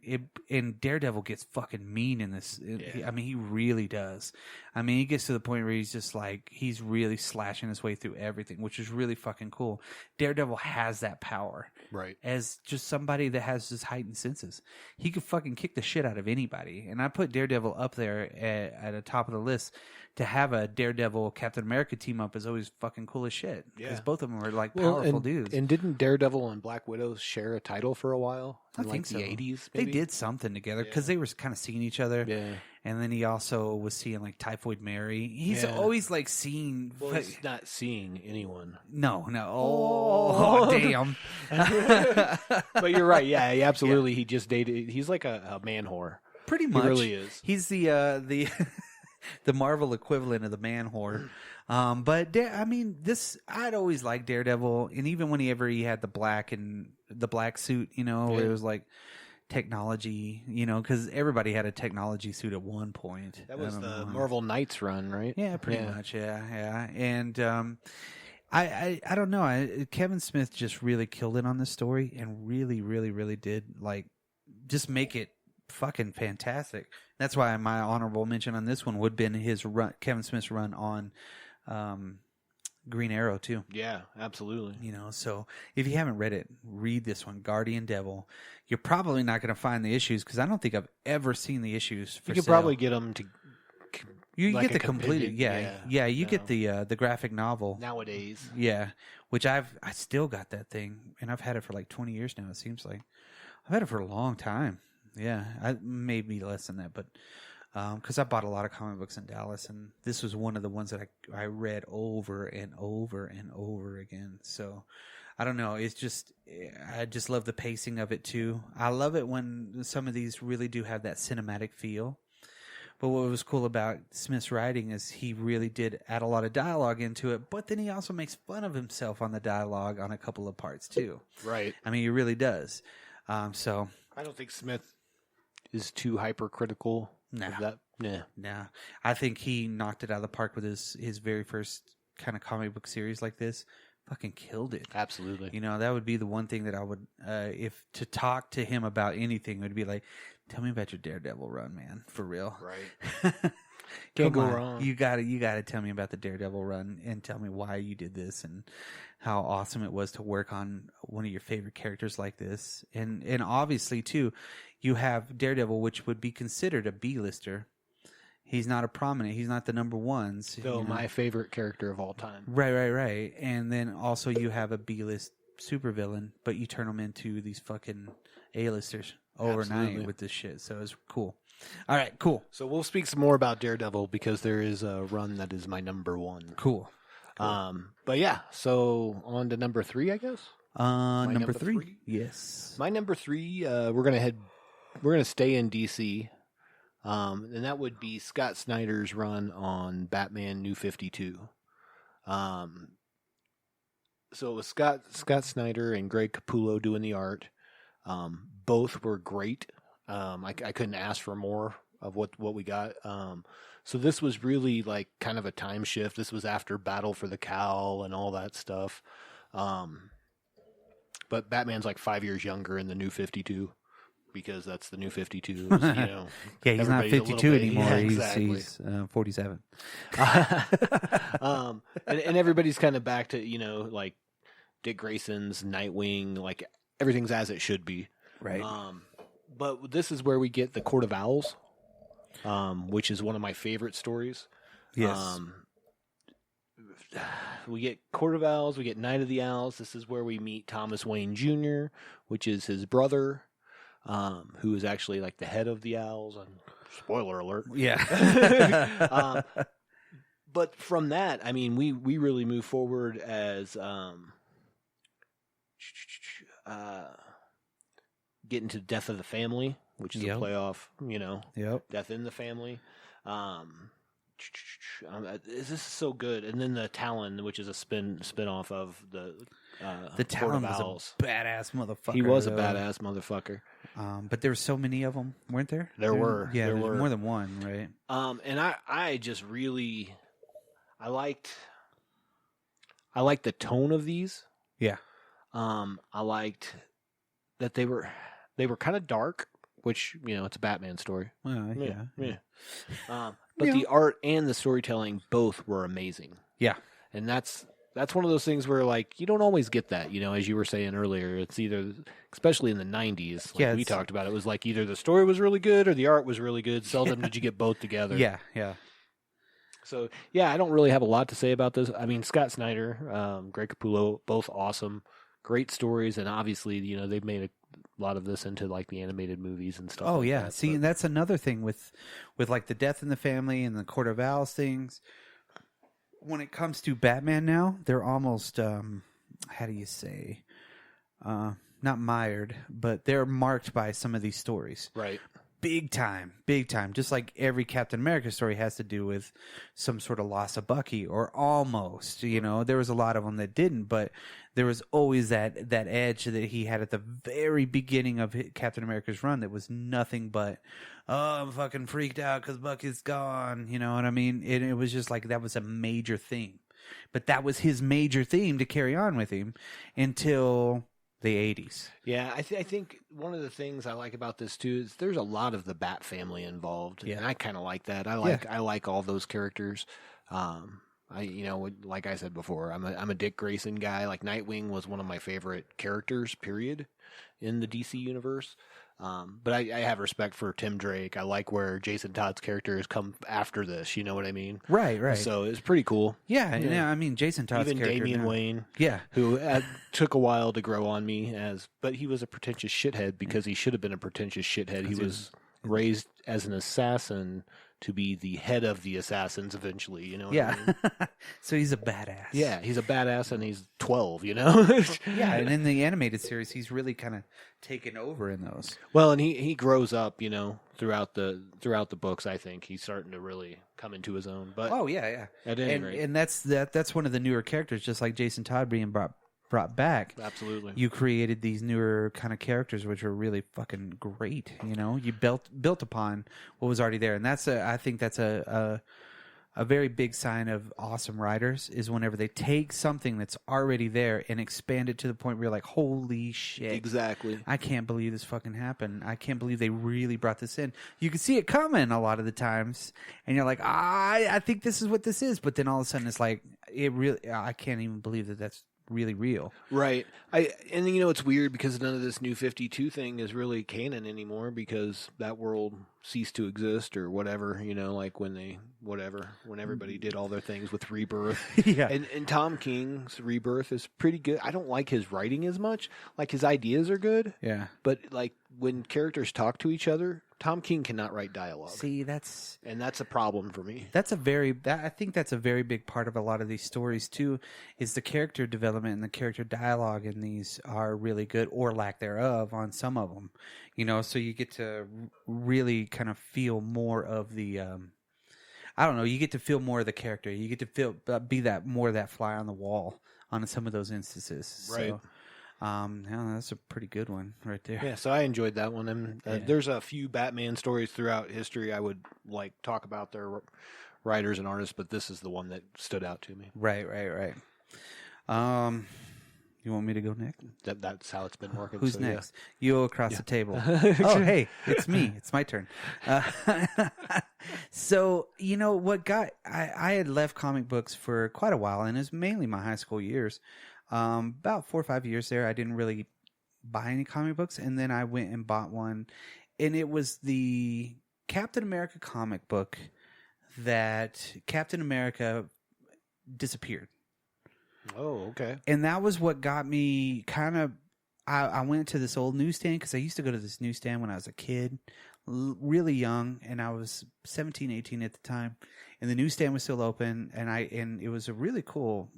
Daredevil gets fucking mean in this. I mean, he really does. I mean, he gets to the point where he's just like, he's really slashing his way through everything, which is really fucking cool. Daredevil has that power. Right. As just somebody that has just heightened senses. He could fucking kick the shit out of anybody. And I put Daredevil up there at the top of the list. To have a Daredevil Captain America team up is always fucking cool as shit. Because both of them are like powerful dudes. And didn't Daredevil and Black Widow share a title for a while? I think so. The 80s, maybe? They did something together because they were kind of seeing each other. Yeah. And then he also was seeing like Typhoid Mary. He's always like seeing. Well, he's not seeing anyone. No. Oh, damn. But you're right. Yeah, absolutely. Yeah. He just dated. He's like a man whore. Pretty much. He really is. He's the the Marvel equivalent of the man whore. But I mean, I'd always liked Daredevil, and even whenever he had the black suit, you know, where it was like technology, you know, because everybody had a technology suit at one point. That was the Marvel Knights run, right? Yeah, pretty much. Yeah. And I don't know. Kevin Smith just really killed it on this story, and really, really, really did like just make it fucking fantastic. That's why my honorable mention on this one would have been his run, Kevin Smith's run on Green Arrow too. Yeah, absolutely. You know, so if you haven't read it, read this one, Guardian Devil. You're probably not going to find the issues because I don't think I've ever seen the issues for You could sale. probably get them to. You like get the completed, you get the graphic novel nowadays. Yeah, which I still got that thing, and I've had it for like 20 years now. It seems like I've had it for a long time. Yeah, maybe less than that, but because I bought a lot of comic books in Dallas, and this was one of the ones that I read over and over and over again. So I don't know. It's just I just love the pacing of it too. I love it when some of these really do have that cinematic feel. But what was cool about Smith's writing is he really did add a lot of dialogue into it, but then he also makes fun of himself on the dialogue on a couple of parts too. Right. I mean, he really does. So I don't think Smith is too hypercritical. Nah. Of that. Nah. I think he knocked it out of the park with his very first kind of comic book series like this. Fucking killed it. Absolutely. You know, that would be the one thing that I would, if to talk to him about anything, would be like, tell me about your Daredevil run, man. For real. Right. Can't go wrong. You gotta tell me about the Daredevil run and tell me why you did this and how awesome it was to work on one of your favorite characters like this. And obviously too, you have Daredevil, which would be considered a B-lister. He's not a prominent. He's not the number ones. Though my favorite character of all time. Right. And then also you have a B-list supervillain, but you turn them into these fucking A-listers overnight with this shit. So it's cool. All right, cool. So we'll speak some more about Daredevil because there is a run that is my number one. Cool. But yeah, so on to number 3, I guess. Number three. Yes. My number 3. We're gonna stay in DC. And that would be Scott Snyder's run on Batman New 52. So it was Scott Snyder and Greg Capullo doing the art. Both were great. I couldn't ask for more of what we got. So this was really like kind of a time shift. This was after Battle for the Cowl and all that stuff. But Batman's like 5 years younger in the New 52 because that's the New 52. You know, yeah, he's not 52 anymore. Yeah, He's 47. And everybody's kind of back to, you know, like Dick Grayson's Nightwing, like everything's as it should be. Right. But this is where we get the Court of Owls, which is one of my favorite stories. Yes. We get Court of Owls, we get Night of the Owls. This is where we meet Thomas Wayne Jr., which is his brother, who is actually like the head of the Owls. And spoiler alert. Yeah. But from that, I mean, we really move forward as getting to Death of the Family, which is a playoff, you know, Death in the Family. This is so good. And then the Talon, which is a spin-off of the Talon Court of was Owls. a badass motherfucker. He was a badass motherfucker. But there were so many of them, weren't there? There were. Yeah, there there were more than one, right? And I just really, I liked the tone of these. Yeah. I liked that they were kind of dark, which, you know, it's a Batman story. Well, Yeah. But the art and the storytelling both were amazing. Yeah. And that's one of those things where, like, you don't always get that, you know, as you were saying earlier. It's either, especially in the 90s, like we talked about, it was like either the story was really good or the art was really good. Seldom did you get both together. Yeah. So, yeah, I don't really have a lot to say about this. I mean, Scott Snyder, Greg Capullo, both awesome. Great stories. And obviously, you know, they've made a lot of this into like the animated movies and stuff. Oh, like yeah. that, See, and that's another thing with like the Death in the Family and the Court of Owls things. When it comes to Batman now, they're almost, how do you say, not mired, but they're marked by some of these stories. Right. Big time. Just like every Captain America story has to do with some sort of loss of Bucky, or almost, you know, there was a lot of them that didn't, but there was always that edge that he had at the very beginning of Captain America's run that was nothing but, oh, I'm fucking freaked out because Bucky's gone. You know what I mean? It was just like that was a major theme. But that was his major theme to carry on with him until the 80s. Yeah, I think one of the things I like about this too is there's a lot of the Bat family involved. Yeah. And I kind of like that. I like all those characters. You know, like I said before, I'm a Dick Grayson guy. Like Nightwing was one of my favorite characters, period, in the DC universe. But I have respect for Tim Drake. I like where Jason Todd's character has come after this. You know what I mean? Right. So it's pretty cool. Yeah. I mean, Jason Todd's even character Damian now. Wayne, Yeah. who took a while to grow on me but he was a pretentious shithead because he should have been a pretentious shithead. He was raised as an assassin to be the head of the assassins eventually. You know what I mean? So he's a badass. Yeah, he's a badass and he's 12, you know? Yeah, and in the animated series, he's really kind of taken over in those. Well, and he grows up, you know, throughout the books. I think he's starting to really come into his own. But yeah. At any rate, And that's one of the newer characters, just like Jason Todd being brought back. absolutely. You created these newer kind of characters, which were really fucking great. You know, you built upon what was already there, and I think that's a very big sign of awesome writers is whenever they take something that's already there and expand it to the point where you're like, holy shit. Exactly. I can't believe this fucking happened. I can't believe they really brought this in. You can see it coming a lot of the times, and you're like, I think this is what this is. But then all of a sudden it's like, I can't even believe that that's really real. Right. And you know, it's weird because none of this New 52 thing is really canon anymore because that world ceased to exist or whatever, you know, like when everybody did all their things with Rebirth. Yeah. And Tom King's Rebirth is pretty good. I don't like his writing as much. Like his ideas are good. Yeah. But like when characters talk to each other, Tom King cannot write dialogue. See, that's a problem for me. I think that's a very big part of a lot of these stories too, is the character development and the character dialogue in these are really good, or lack thereof on some of them. You know, so you get to really kind of feel more of the I don't know, you get to feel more of the character. You get to feel be that more of that fly on the wall on some of those instances. Right. So, yeah, that's a pretty good one right there. Yeah, so I enjoyed that one. And there's a few Batman stories throughout history I would like talk about their writers and artists, but this is the one that stood out to me. Right. You want me to go next? That's how it's been working. Who's so, next? You across the table. Yeah. Oh, hey, it's me. It's my turn. So, you know, I had left comic books for quite a while, and it was mainly my high school years. About 4 or 5 years there, I didn't really buy any comic books, and then I went and bought one, and it was the Captain America comic book that Captain America disappeared. Oh, okay. And that was what got me kind of. I went to this old newsstand because I used to go to this newsstand when I was a kid, really young, and I was 17, 18 at the time, and the newsstand was still open, and it was a really cool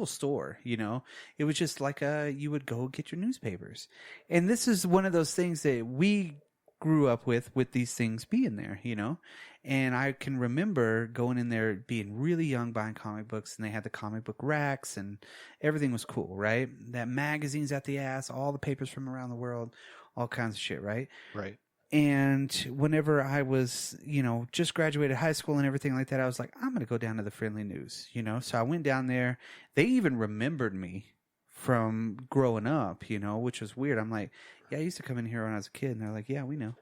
store. You know, it was just like you would go get your newspapers, and this is one of those things that we grew up with these things being there, you know. And I can remember going in there being really young, buying comic books, and they had the comic book racks, and everything was cool, right? That magazines at the ass, all the papers from around the world, all kinds of shit, right? Right. And whenever I was, you know, just graduated high school and everything like that, I was like, I'm going to go down to the Friendly News, you know? So I went down there. They even remembered me from growing up, you know, which was weird. I'm like, yeah, I used to come in here when I was a kid. And they're like, yeah, we know.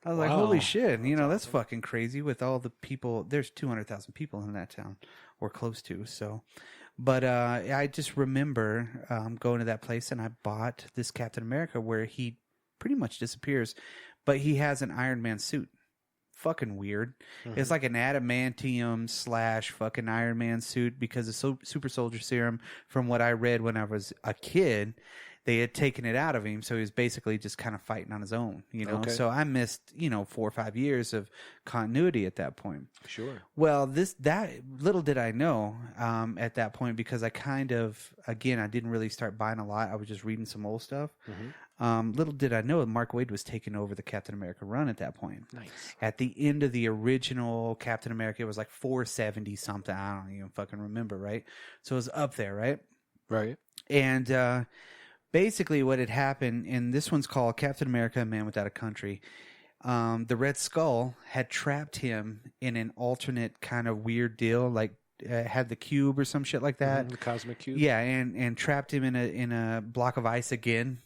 I was like, holy shit. You know, that's fucking crazy with all the people. There's 200,000 people in that town, or close to. So, but I just remember going to that place, and I bought this Captain America where he pretty much disappears, but he has an Iron Man suit. Fucking weird. Mm-hmm. It's like an adamantium / fucking Iron Man suit, because the super soldier serum, from what I read when I was a kid, they had taken it out of him, so he was basically just kind of fighting on his own, you know. Okay. So I missed, you know, 4 or 5 years of continuity at that point. Sure. Well, that little did I know at that point, because I kind of, again, I didn't really start buying a lot. I was just reading some old stuff. Mm-hmm. Little did I know Mark Waid was taking over the Captain America run at that point. Nice. At the end of the original Captain America, it was like 470 something. I don't even fucking remember, right? So it was up there, right? Right. And basically what had happened, and this one's called Captain America, A Man Without a Country. The Red Skull had trapped him in an alternate kind of weird deal, like had the cube or some shit like that. The cosmic cube. Yeah, and trapped him in a block of ice again.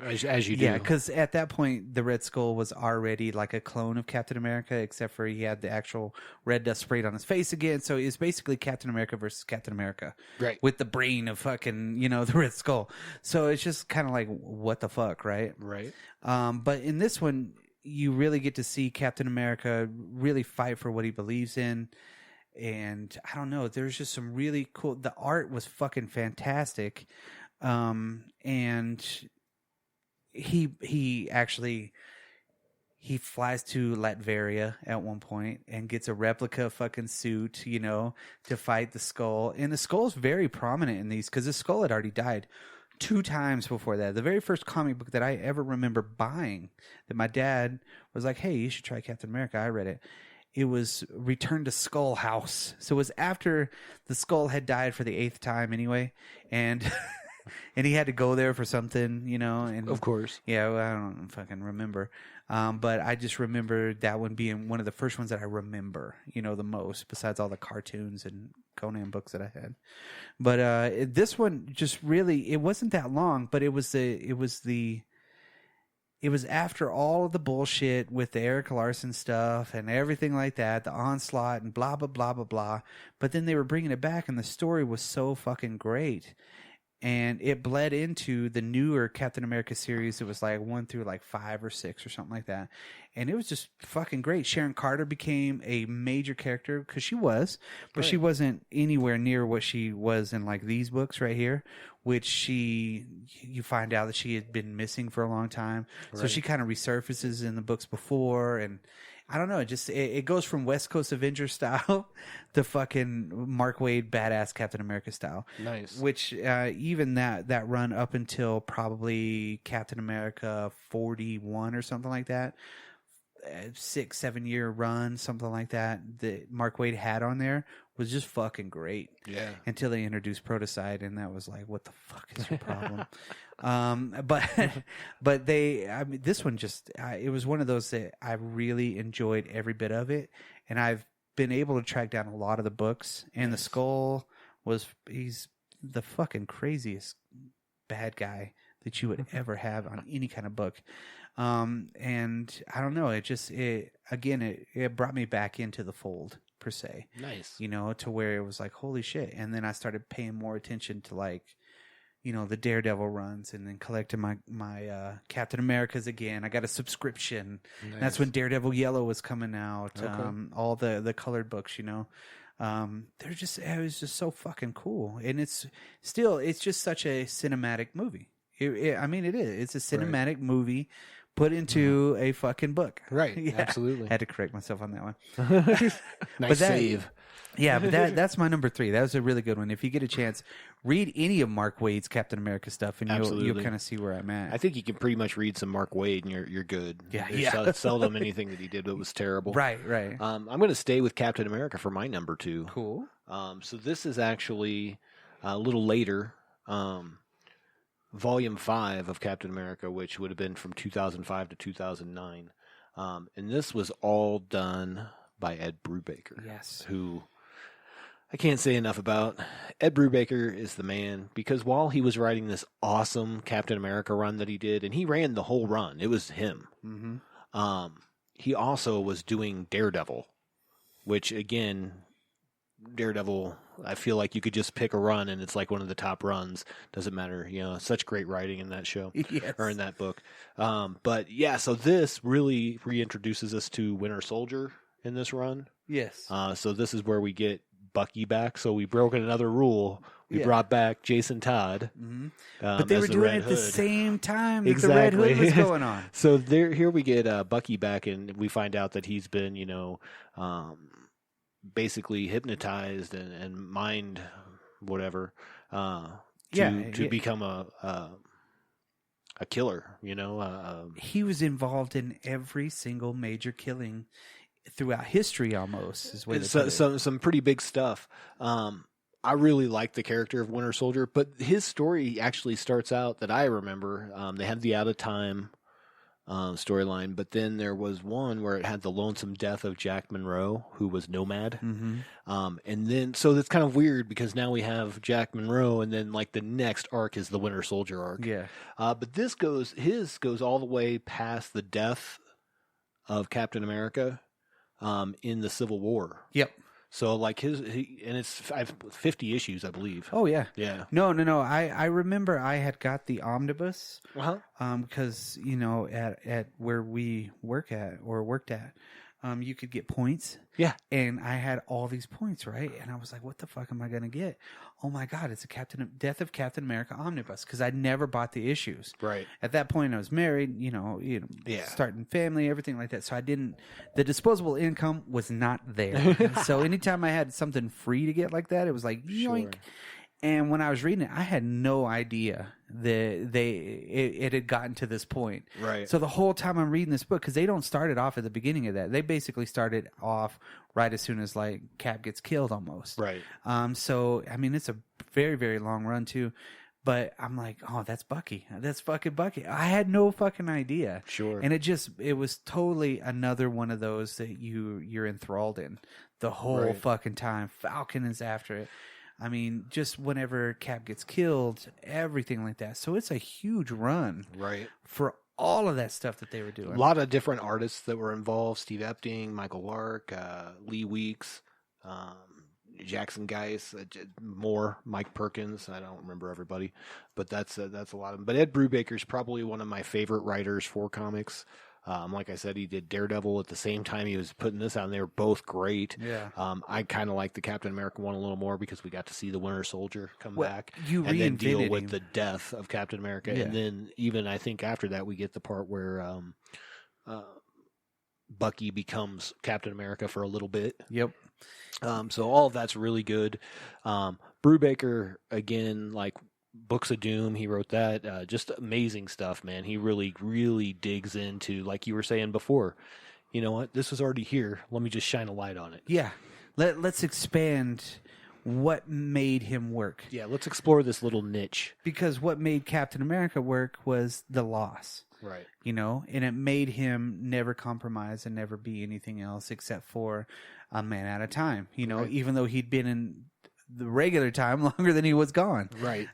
As you do. Yeah, because at that point, the Red Skull was already like a clone of Captain America, except for he had the actual red dust sprayed on his face again. So it's basically Captain America versus Captain America. Right. With the brain of fucking, you know, the Red Skull. So it's just kind of like, what the fuck, right? Right. But in this one, you really get to see Captain America really fight for what he believes in. And I don't know, there's just some really cool, the art was fucking fantastic. And he actually, he flies to Latveria at one point and gets a replica fucking suit, you know, to fight the Skull. And the Skull's very prominent in these, because the Skull had already died 2 times before that. The very first comic book that I ever remember buying, that my dad was like, hey, you should try Captain America. I read it. It was Return to Skull House. So it was after the Skull had died for the 8th time anyway. And and he had to go there for something, you know. And of course. Yeah, well, I don't fucking remember. But I just remember that one being one of the first ones that I remember, you know, the most, besides all the cartoons and Conan books that I had. But this one just really, it wasn't that long, but it was after all of the bullshit with the Eric Larson stuff and everything like that, the onslaught and blah, blah, blah, blah, blah. But then they were bringing it back, and the story was so fucking great. and it bled into the newer Captain America series. It was like 1 through like 5 or 6 or something like that, and it was just fucking great. Sharon Carter became a major character because she was, but she wasn't anywhere near what she was in like these books right here, which you find out that she had been missing for a long time. So she kind of resurfaces in the books before, and I don't know. It goes from West Coast Avengers style to fucking Mark Waid badass Captain America style. Nice. Which even that run up until probably Captain America 41 or something like that, 6-7 year run, something like that Mark Waid had on there was just fucking great. Yeah. Until they introduced Protocide, and that was like, what the fuck is your problem? But this one just, it was one of those that I really enjoyed every bit of it, and I've been able to track down a lot of the books. And the Skull he's the fucking craziest bad guy that you would ever have on any kind of book. And I don't know, it brought me back into the fold per se. Nice. To where it was like, holy shit. And then I started paying more attention to like, the Daredevil runs, and then collecting my Captain Americas again. I got a subscription. Nice. That's when Daredevil Yellow was coming out. Okay. All the colored books, it was just so fucking cool. And it's just such a cinematic movie. It is. It's a cinematic movie put into a fucking book. Right. Yeah. Absolutely. I had to correct myself on that one. Nice save. Yeah, but that's my number 3. That was a really good one. If you get a chance, read any of Mark Waid's Captain America stuff, and you'll kind of see where I'm at. I think you can pretty much read some Mark Waid, and you're good. Yeah, There's seldom anything that he did that was terrible. Right. I'm going to stay with Captain America for my number 2. Cool. So this is actually a little later. Volume 5 of Captain America, which would have been from 2005 to 2009. And this was all done by Ed Brubaker. Yes. Who I can't say enough about. Ed Brubaker is the man, because while he was writing this awesome Captain America run that he did, and he ran the whole run, it was him. Mm-hmm. He also was doing Daredevil, which again, Daredevil, I feel like you could just pick a run and it's like one of the top runs. Doesn't matter, such great writing in that show. Yes. Or in that book. But yeah, so this really reintroduces us to Winter Soldier in this run. Yes. So this is where we get Bucky back. So we broke another rule. We Yeah. brought back Jason Todd. Mm-hmm. But they as were the doing Red it at the Hood. same time that Exactly. the Red Hood was going on. So here we get Bucky back, and we find out that he's been, basically hypnotized and mind whatever to become a killer. He was involved in every single major killing throughout history, almost is where some pretty big stuff. I really like the character of Winter Soldier, but his story actually starts out that I remember. They had the Out of Time storyline, but then there was one where it had the lonesome death of Jack Monroe, who was Nomad. Mm-hmm. And then, so that's kind of weird because now we have Jack Monroe, and then like the next arc is the Winter Soldier arc. Yeah. But his goes all the way past the death of Captain America in the Civil War. Yep. So like and it's 50 issues, I believe. Oh yeah. Yeah. No. I remember I had got the omnibus. Because at where we worked at, you could get points. Yeah. And I had all these points, right? And I was like, what the fuck am I gonna get? Oh my god, it's a Death of Captain America omnibus, because I'd never bought the issues. Right. At that point, I was married, starting family, everything like that. So the disposable income was not there. So anytime I had something free to get like that, it was like, yoink. Sure. And when I was reading it, I had no idea that it had gotten to this point. Right. So the whole time I'm reading this book, because they don't start it off at the beginning of that. They basically started off right as soon as like Cap gets killed almost. Right. So I mean, it's a very, very long run too. But I'm like, oh, that's Bucky. That's fucking Bucky. I had no fucking idea. Sure. And it was totally another one of those that you're enthralled in the whole fucking time. Falcon is after it. I mean, just whenever Cap gets killed, everything like that. So it's a huge run, Right. for all of that stuff that they were doing. A lot of different artists that were involved: Steve Epting, Michael Lark, Lee Weeks. Jackson Guice, Moore, Mike Perkins. I don't remember everybody, but that's a lot of them. But Ed Brubaker's probably one of my favorite writers for comics. Like I said, he did Daredevil at the same time he was putting this out, and they were both great. Yeah. I kind of like the Captain America one a little more because we got to see the Winter Soldier come back You and then deal reinvented with him. the death of Captain America. Yeah. And then even I think after that, we get the part where Bucky becomes Captain America for a little bit. Yep. So all of that's really good. Brubaker, again, like Books of Doom, he wrote that. Just amazing stuff, man. He really, really digs into, like you were saying before, you know what? This was already here. Let me just shine a light on it. Yeah. Let's expand what made him work. Yeah, let's explore this little niche. Because what made Captain America work was the loss. Right. You know, and it made him never compromise and never be anything else except for a man at a time. You know, Right. even though he'd been in the regular time longer than he was gone. Right.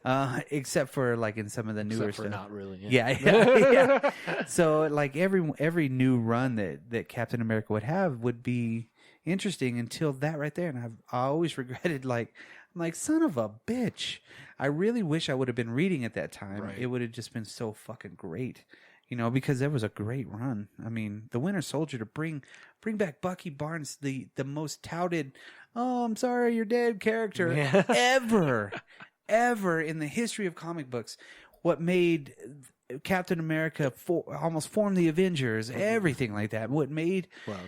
Except for like in some of the newer Except for stuff. not really. Yeah. So like every new run that Captain America would have would be interesting until that right there. And I always regretted I'm like, son of a bitch. I really wish I would have been reading at that time. Right. It would have just been so fucking great. You know, because there was a great run. I mean, the Winter Soldier to bring back Bucky Barnes, the most touted, oh, I'm sorry, you're dead character ever in the history of comic books. What made Captain America almost form the Avengers, everything like that. What made Well,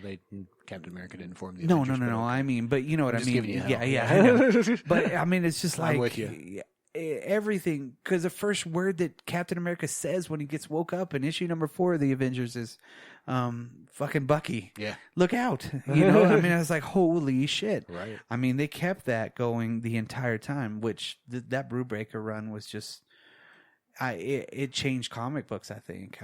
Captain America didn't form the no. Avengers, but okay. I mean, but you know what I'm I just mean. giving you hell. Yeah, I know. But I mean, it's just like I'm with you. Everything, because the first word that Captain America says when he gets woke up in issue number 4 of the Avengers is fucking Bucky. Yeah. Look out. You know, I mean, I was like, holy shit. Right. I mean, they kept that going the entire time, which that Brubaker run was just it changed comic books. I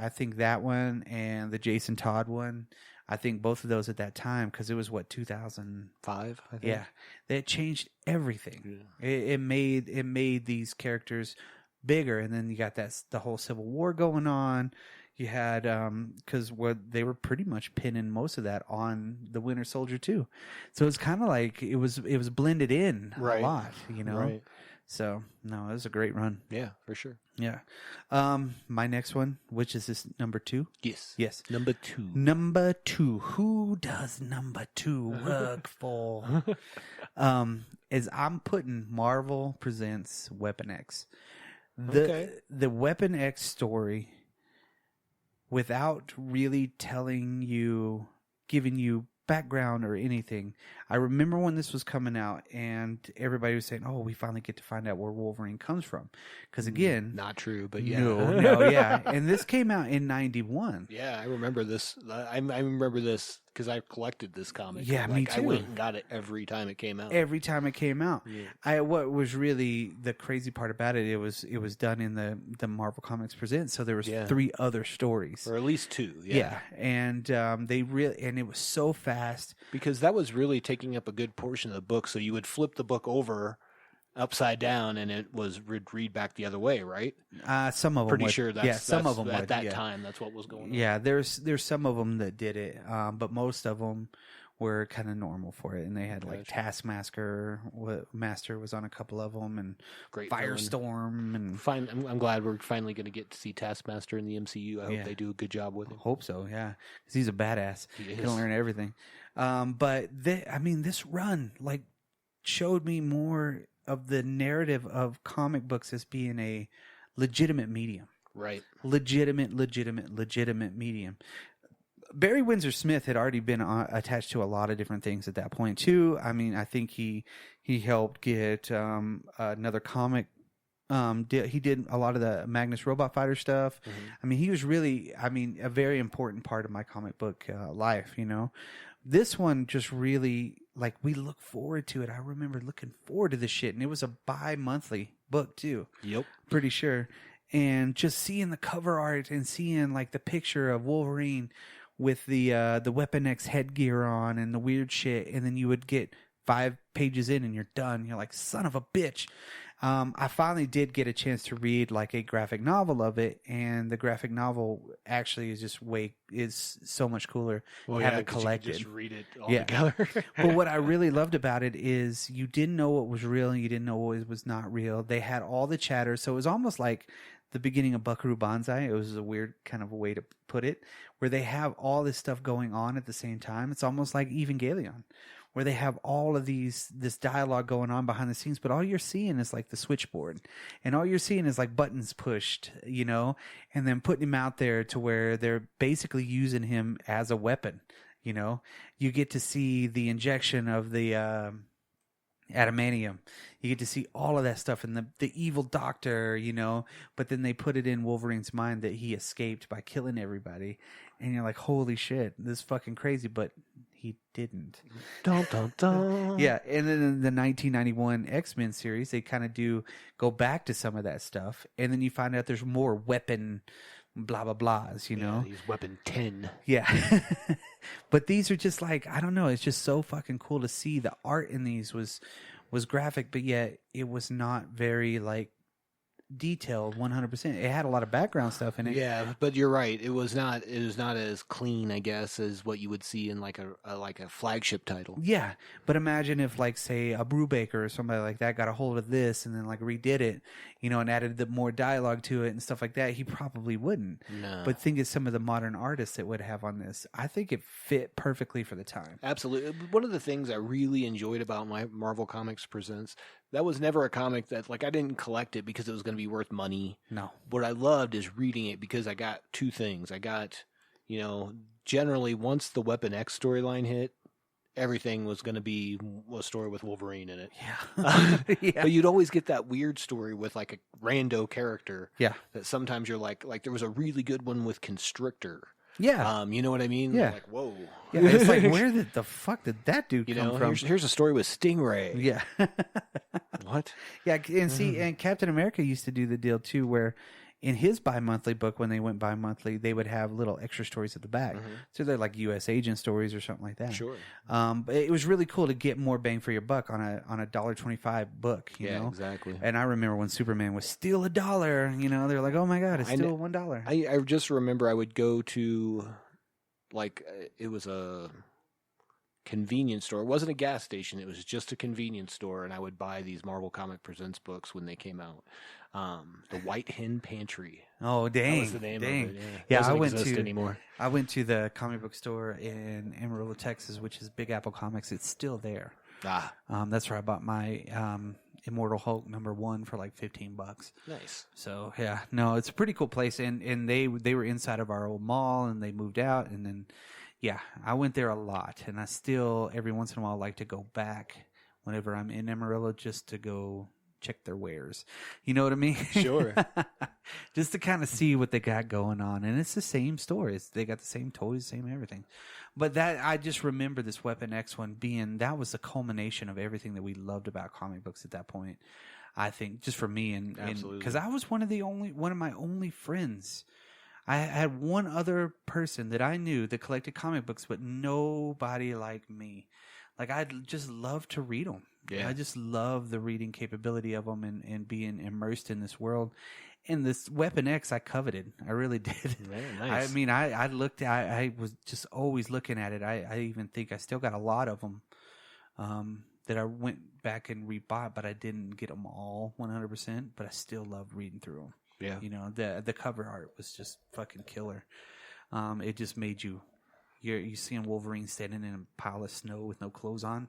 think that one and the Jason Todd one, I think both of those at that time, because it was 2005, I think. Yeah, that changed everything. Yeah. It made these characters bigger, and then you got the whole Civil War going on. You had because they were pretty much pinning most of that on the Winter Soldier too, so it's kind of like it was blended in a lot, you know. Right. So no, it was a great run. Yeah, for sure. Yeah. My next one, which is this number 2? Yes. Yes. Number 2. Number 2. Who does number 2 work for? Is I'm putting Marvel Presents Weapon X. The Weapon X story, without really giving you background or anything. I remember when this was coming out and everybody was saying, oh, we finally get to find out where Wolverine comes from. Because again, not true, but yeah. No, yeah. And this came out in 91. Yeah, I remember this. I remember this because I collected this comic. Yeah, me too. I went and got it every time it came out. Every time it came out. Yeah. What was really the crazy part about it, it was done in the Marvel Comics Presents, so there was 3 other stories. Or at least 2, yeah. And it was so fast. Because that was really taking up a good portion of the book, so you would flip the book over upside down and it would read back the other way, right? Some of them Pretty would. sure some of them at would, that time that's what was going on. Yeah, there's some of them that did it, but most of them were kind of normal for it, and they had like Taskmaster Master was on a couple of them, and Great Firestorm, and I'm glad we're finally going to get to see Taskmaster in the MCU. I hope they do a good job with him. Hope so, yeah, because he's a badass. He is. He'll learn everything. But this run showed me more of the narrative of comic books as being a legitimate medium. Right. Legitimate medium. Barry Windsor Smith had already been attached to a lot of different things at that point too. I mean, I think he helped get another comic. He did a lot of the Magnus Robot Fighter stuff. Mm-hmm. I mean, he was really, a very important part of my comic book life. You know, this one just really we look forward to it. I remember looking forward to this shit, and it was a bi-monthly book too. Yep, pretty sure. And just seeing the cover art and seeing the picture of Wolverine with the Weapon X headgear on and the weird shit, and then you would get 5 pages in and you're done. You're like, son of a bitch. I finally did get a chance to read like a graphic novel of it, and the graphic novel actually is so much cooler. Have it 'cause you collected. could just read it all Yeah. together. But what I really loved about it is you didn't know what was real and you didn't know what was not real. They had all the chatter, so it was almost like the beginning of Buckaroo Banzai. It was a weird kind of a way to put it, where they have all this stuff going on at the same time. It's almost like Evangelion, where they have all of this dialogue going on behind the scenes, but all you're seeing is like the switchboard, and all you're seeing is like buttons pushed, and then putting him out there to where they're basically using him as a weapon. You get to see the injection of the adamantium. You get to see all of that stuff, and the evil doctor, but then they put it in Wolverine's mind that he escaped by killing everybody, and you're like, holy shit, this is fucking crazy, but he didn't. Dun, dun, dun. Yeah, and then in the 1991 X-Men series, they kind of do go back to some of that stuff, and then you find out there's more weapon blah blah blahs, Yeah, he's weapon 10. Yeah. But these are just like, I don't know, it's just so fucking cool to see. The art in these was graphic, but yet it was not very like detailed 100%. It had a lot of background stuff in it. Yeah, but you're right. It was not as clean, I guess, as what you would see in like a flagship title. Yeah, but imagine if, like, say, a Brubaker or somebody like that got a hold of this and then like redid it, and added more dialogue to it and stuff like that. He probably wouldn't. No. But think of some of the modern artists that would have on this. I think it fit perfectly for the time. Absolutely. One of the things I really enjoyed about my Marvel Comics Presents, that was never a comic that, like, I didn't collect it because it was going to be worth money. No. What I loved is reading it because I got two things. I got, generally once the Weapon X storyline hit, everything was going to be a story with Wolverine in it. Yeah. Yeah. But you'd always get that weird story with like a rando character. Yeah. That sometimes you're like there was a really good one with Constrictor. Yeah. You know what I mean? Yeah. Like, whoa. Yeah, it's like, where the fuck did that dude come from? Here's a story with Stingray. Yeah. What? Yeah, and see, and Captain America used to do the deal too, where in his bi-monthly book, when they went bi-monthly, they would have little extra stories at the back. Mhm. So they're like U.S. agent stories or something like that. Sure. But it was really cool to get more bang for your buck on a $1.25 book. You know, exactly. And I remember when Superman was still $1. They're like, oh my god, it's still $1. I just remember I would go to, like, it was a convenience store. It wasn't a gas station. It was just a convenience store, and I would buy these Marvel Comic Presents books when they came out. The White Hen Pantry. Oh dang! That was the name of it. Yeah, Doesn't I went exist to anymore. I went to the comic book store in Amarillo, Texas, which is Big Apple Comics. It's still there. That's where I bought my Immortal Hulk #1 for like $15. Nice. So yeah, no, it's a pretty cool place, and they were inside of our old mall, and they moved out, and then yeah, I went there a lot, and I still every once in a while like to go back whenever I'm in Amarillo just to go check their wares. You know what I mean? Sure. Just to kind of see what they got going on, and it's the same store. They got the same toys, same everything. But that I just remember this Weapon X one that was the culmination of everything that we loved about comic books at that point. I think just for me and because I was one of my only friends. I had one other person that I knew that collected comic books, but nobody like me. Like, I just love to read them. Yeah. I just love the reading capability of them and being immersed in this world. And this Weapon X, I coveted. I really did. Very nice. I mean, I looked at, I was just always looking at it. I even think I still got a lot of them that I went back and rebought, but I didn't get them all 100%. But I still love reading through them. Yeah. The cover art was just fucking killer. It just made you seeing Wolverine standing in a pile of snow with no clothes on.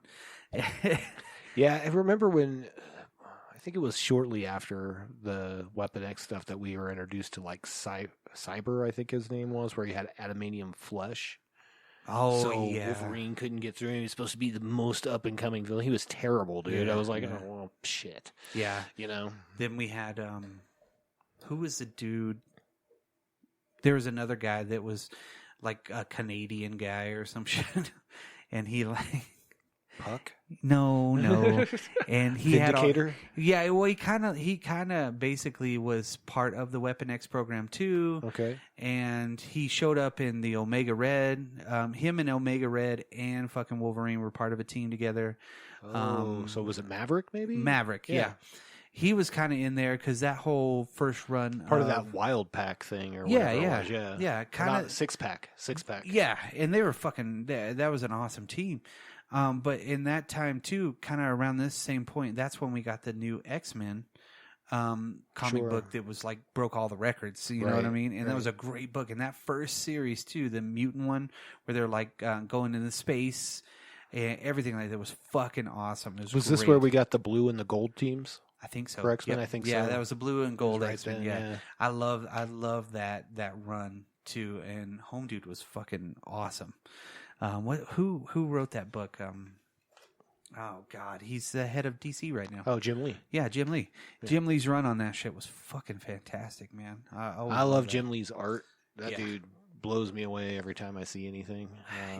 Yeah, I remember when I think it was shortly after the Weapon X stuff that we were introduced to, like, Cyber, I think his name was, where he had adamantium flesh. Oh, so yeah. Wolverine couldn't get through him. He was supposed to be the most up-and-coming villain. He was terrible, dude. Yeah, I was like, yeah. oh, well, shit. Yeah. Then we had, who was the dude? There was another guy that was like a Canadian guy or some shit. And he like... Puck? No. And he Vindicator? Yeah, well, he kind of basically was part of the Weapon X program too. Okay. And he showed up in the Omega Red. Him and Omega Red and fucking Wolverine were part of a team together. So was it Maverick, maybe? Maverick, yeah. he was kind of in there because that whole first run, Part of that Wild Pack thing, or yeah, whatever yeah, it was. yeah, kind of six pack. Yeah, and they were fucking. That was an awesome team. But in that time too, kind of around this same point, that's when we got the new X-Men comic book that was like broke all the records. You know what I mean? And that was a great book. And that first series too, the mutant one, where they're like going into space and everything like that was fucking awesome. It was this great. where we got the blue and the gold teams? I think so. For X-Men, I think so. Yeah, that was the blue and gold right X-Men. then, Yeah. yeah. I love that run too. And Home Dude was fucking awesome. Who wrote that book? Oh God, he's the head of DC right now. Oh, Jim Lee. Yeah, Jim Lee. Yeah. Jim Lee's run on that shit was fucking fantastic, man. I love Jim Lee's art. That Yeah. dude blows me away every time I see anything.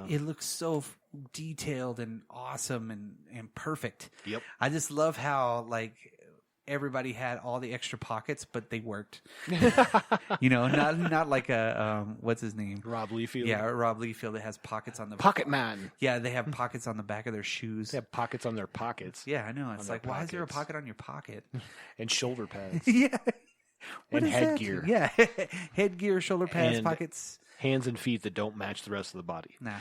It looks so detailed and awesome and perfect. Yep. I just love how like everybody had all the extra pockets, but they worked. You know, not like a what's his name? Rob Liefeld. Yeah, Rob Liefeld that has pockets on the Pocket Man. Yeah, they have pockets on the back of their shoes. They have pockets on their pockets. Yeah, I know. It's their like, why is there a pockets. pocket on your pocket? And shoulder pads. Yeah. And is that? headgear. Yeah. Headgear, shoulder pads, And pockets. Hands and feet that don't match the rest of the body. Nah.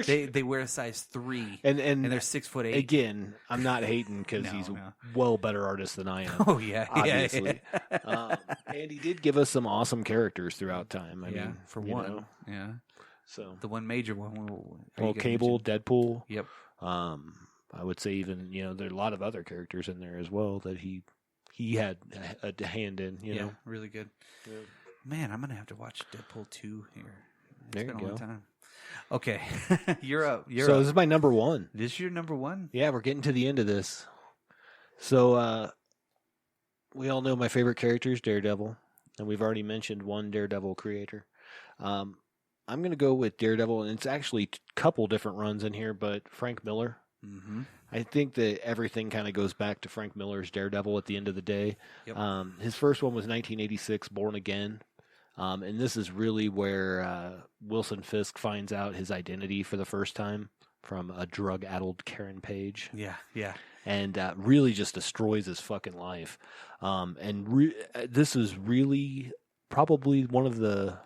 They wear a size 3. And they're 6'8". Again, I'm not hating because he's a well better artist than I am. Oh yeah, obviously. Yeah. And he did give us some awesome characters throughout time. I mean, for you one. know, Yeah. so The one major one. Are you well, gonna Cable, mention? Deadpool. Yep. I would say even there are a lot of other characters in there as well that he had a hand in. You know, really good. Yeah. Man, I'm gonna have to watch Deadpool 2 here. It's There been you a long go. time. Okay, you're up. You're so up. this is my number one. This your number one? Yeah, we're getting to the end of this. So we all know my favorite character is Daredevil, and we've already mentioned one Daredevil creator. I'm going to go with Daredevil, and it's actually a couple different runs in here, but Frank Miller. Mm-hmm. I think that everything kind of goes back to Frank Miller's Daredevil at the end of the day. Yep. His first one was 1986, Born Again. And this is really where Wilson Fisk finds out his identity for the first time from a drug-addled Karen Page. Yeah, yeah. And really just destroys his fucking life. This is really probably one of the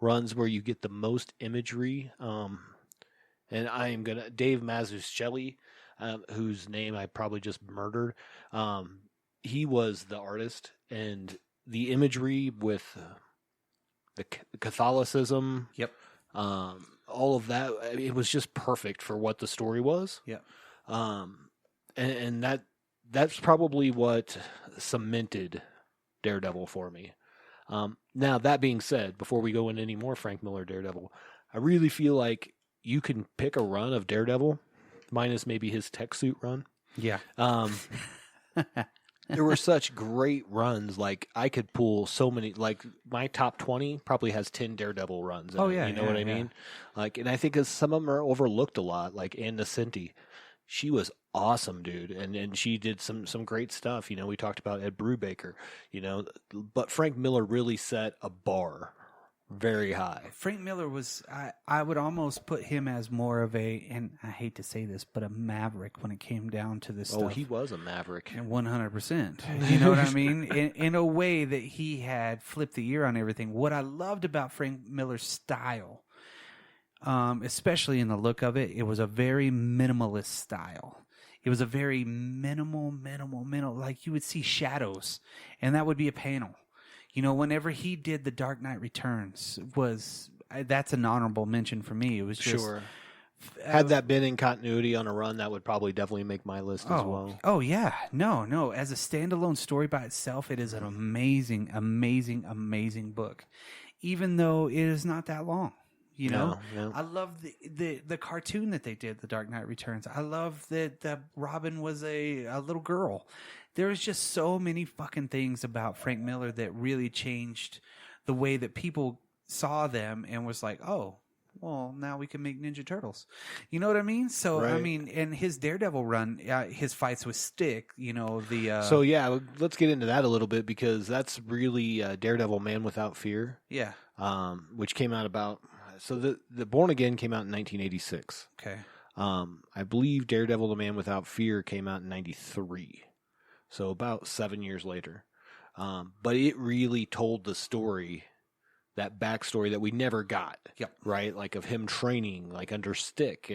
runs where you get the most imagery. And I am going to... Dave Mazzucchelli, whose name I probably just murdered, he was the artist. And the imagery with... the Catholicism, Yep. All of that, it was just perfect for what the story was. Yep. And that's probably what cemented Daredevil for me. Now, that being said, before we go into any more Frank Miller Daredevil, I really feel like you can pick a run of Daredevil, minus maybe his tech suit run. Yeah. There were such great runs. Like, I could pull so many. Like, my top 20 probably has 10 Daredevil runs. Oh, yeah, you know yeah, what I yeah. mean? Like, and I think some of them are overlooked a lot. Like Ann Nocenti, she was awesome, dude, and she did some great stuff. You know, we talked about Ed Brubaker. You know, but Frank Miller really set a bar very high. Frank Miller was, I would almost put him as more of a, and I hate to say this, but a maverick when it came down to this stuff. Oh, he was a maverick. And 100%. You know what I mean? In a way that he had flipped the ear on everything. What I loved about Frank Miller's style, especially in the look of it, it was a very minimalist style. It was a very minimal, like you would see shadows, and that would be a panel. You know, whenever he did The Dark Knight Returns, that's an honorable mention for me. It was just... Sure. Had that been in continuity on a run, that would probably definitely make my list as well. Oh, yeah. No. As a standalone story by itself, it is an amazing book. Even though it is not that long. You know? No. I love the cartoon that they did, The Dark Knight Returns. I love that Robin was a little girl. There's just so many fucking things about Frank Miller that really changed the way that people saw them and was like, oh, well, now we can make Ninja Turtles. You know what I mean? So, Right. I mean, and his Daredevil run, his fights with Stick, you know, So, yeah, let's get into that a little bit because that's really Daredevil Man Without Fear, yeah. which came out about... So the Born Again came out in 1986. Okay. I believe Daredevil the Man Without Fear came out in 93. So about 7 years later. But it really told the story, that backstory that we never got. Yep. Right? Like of him training, like under Stick.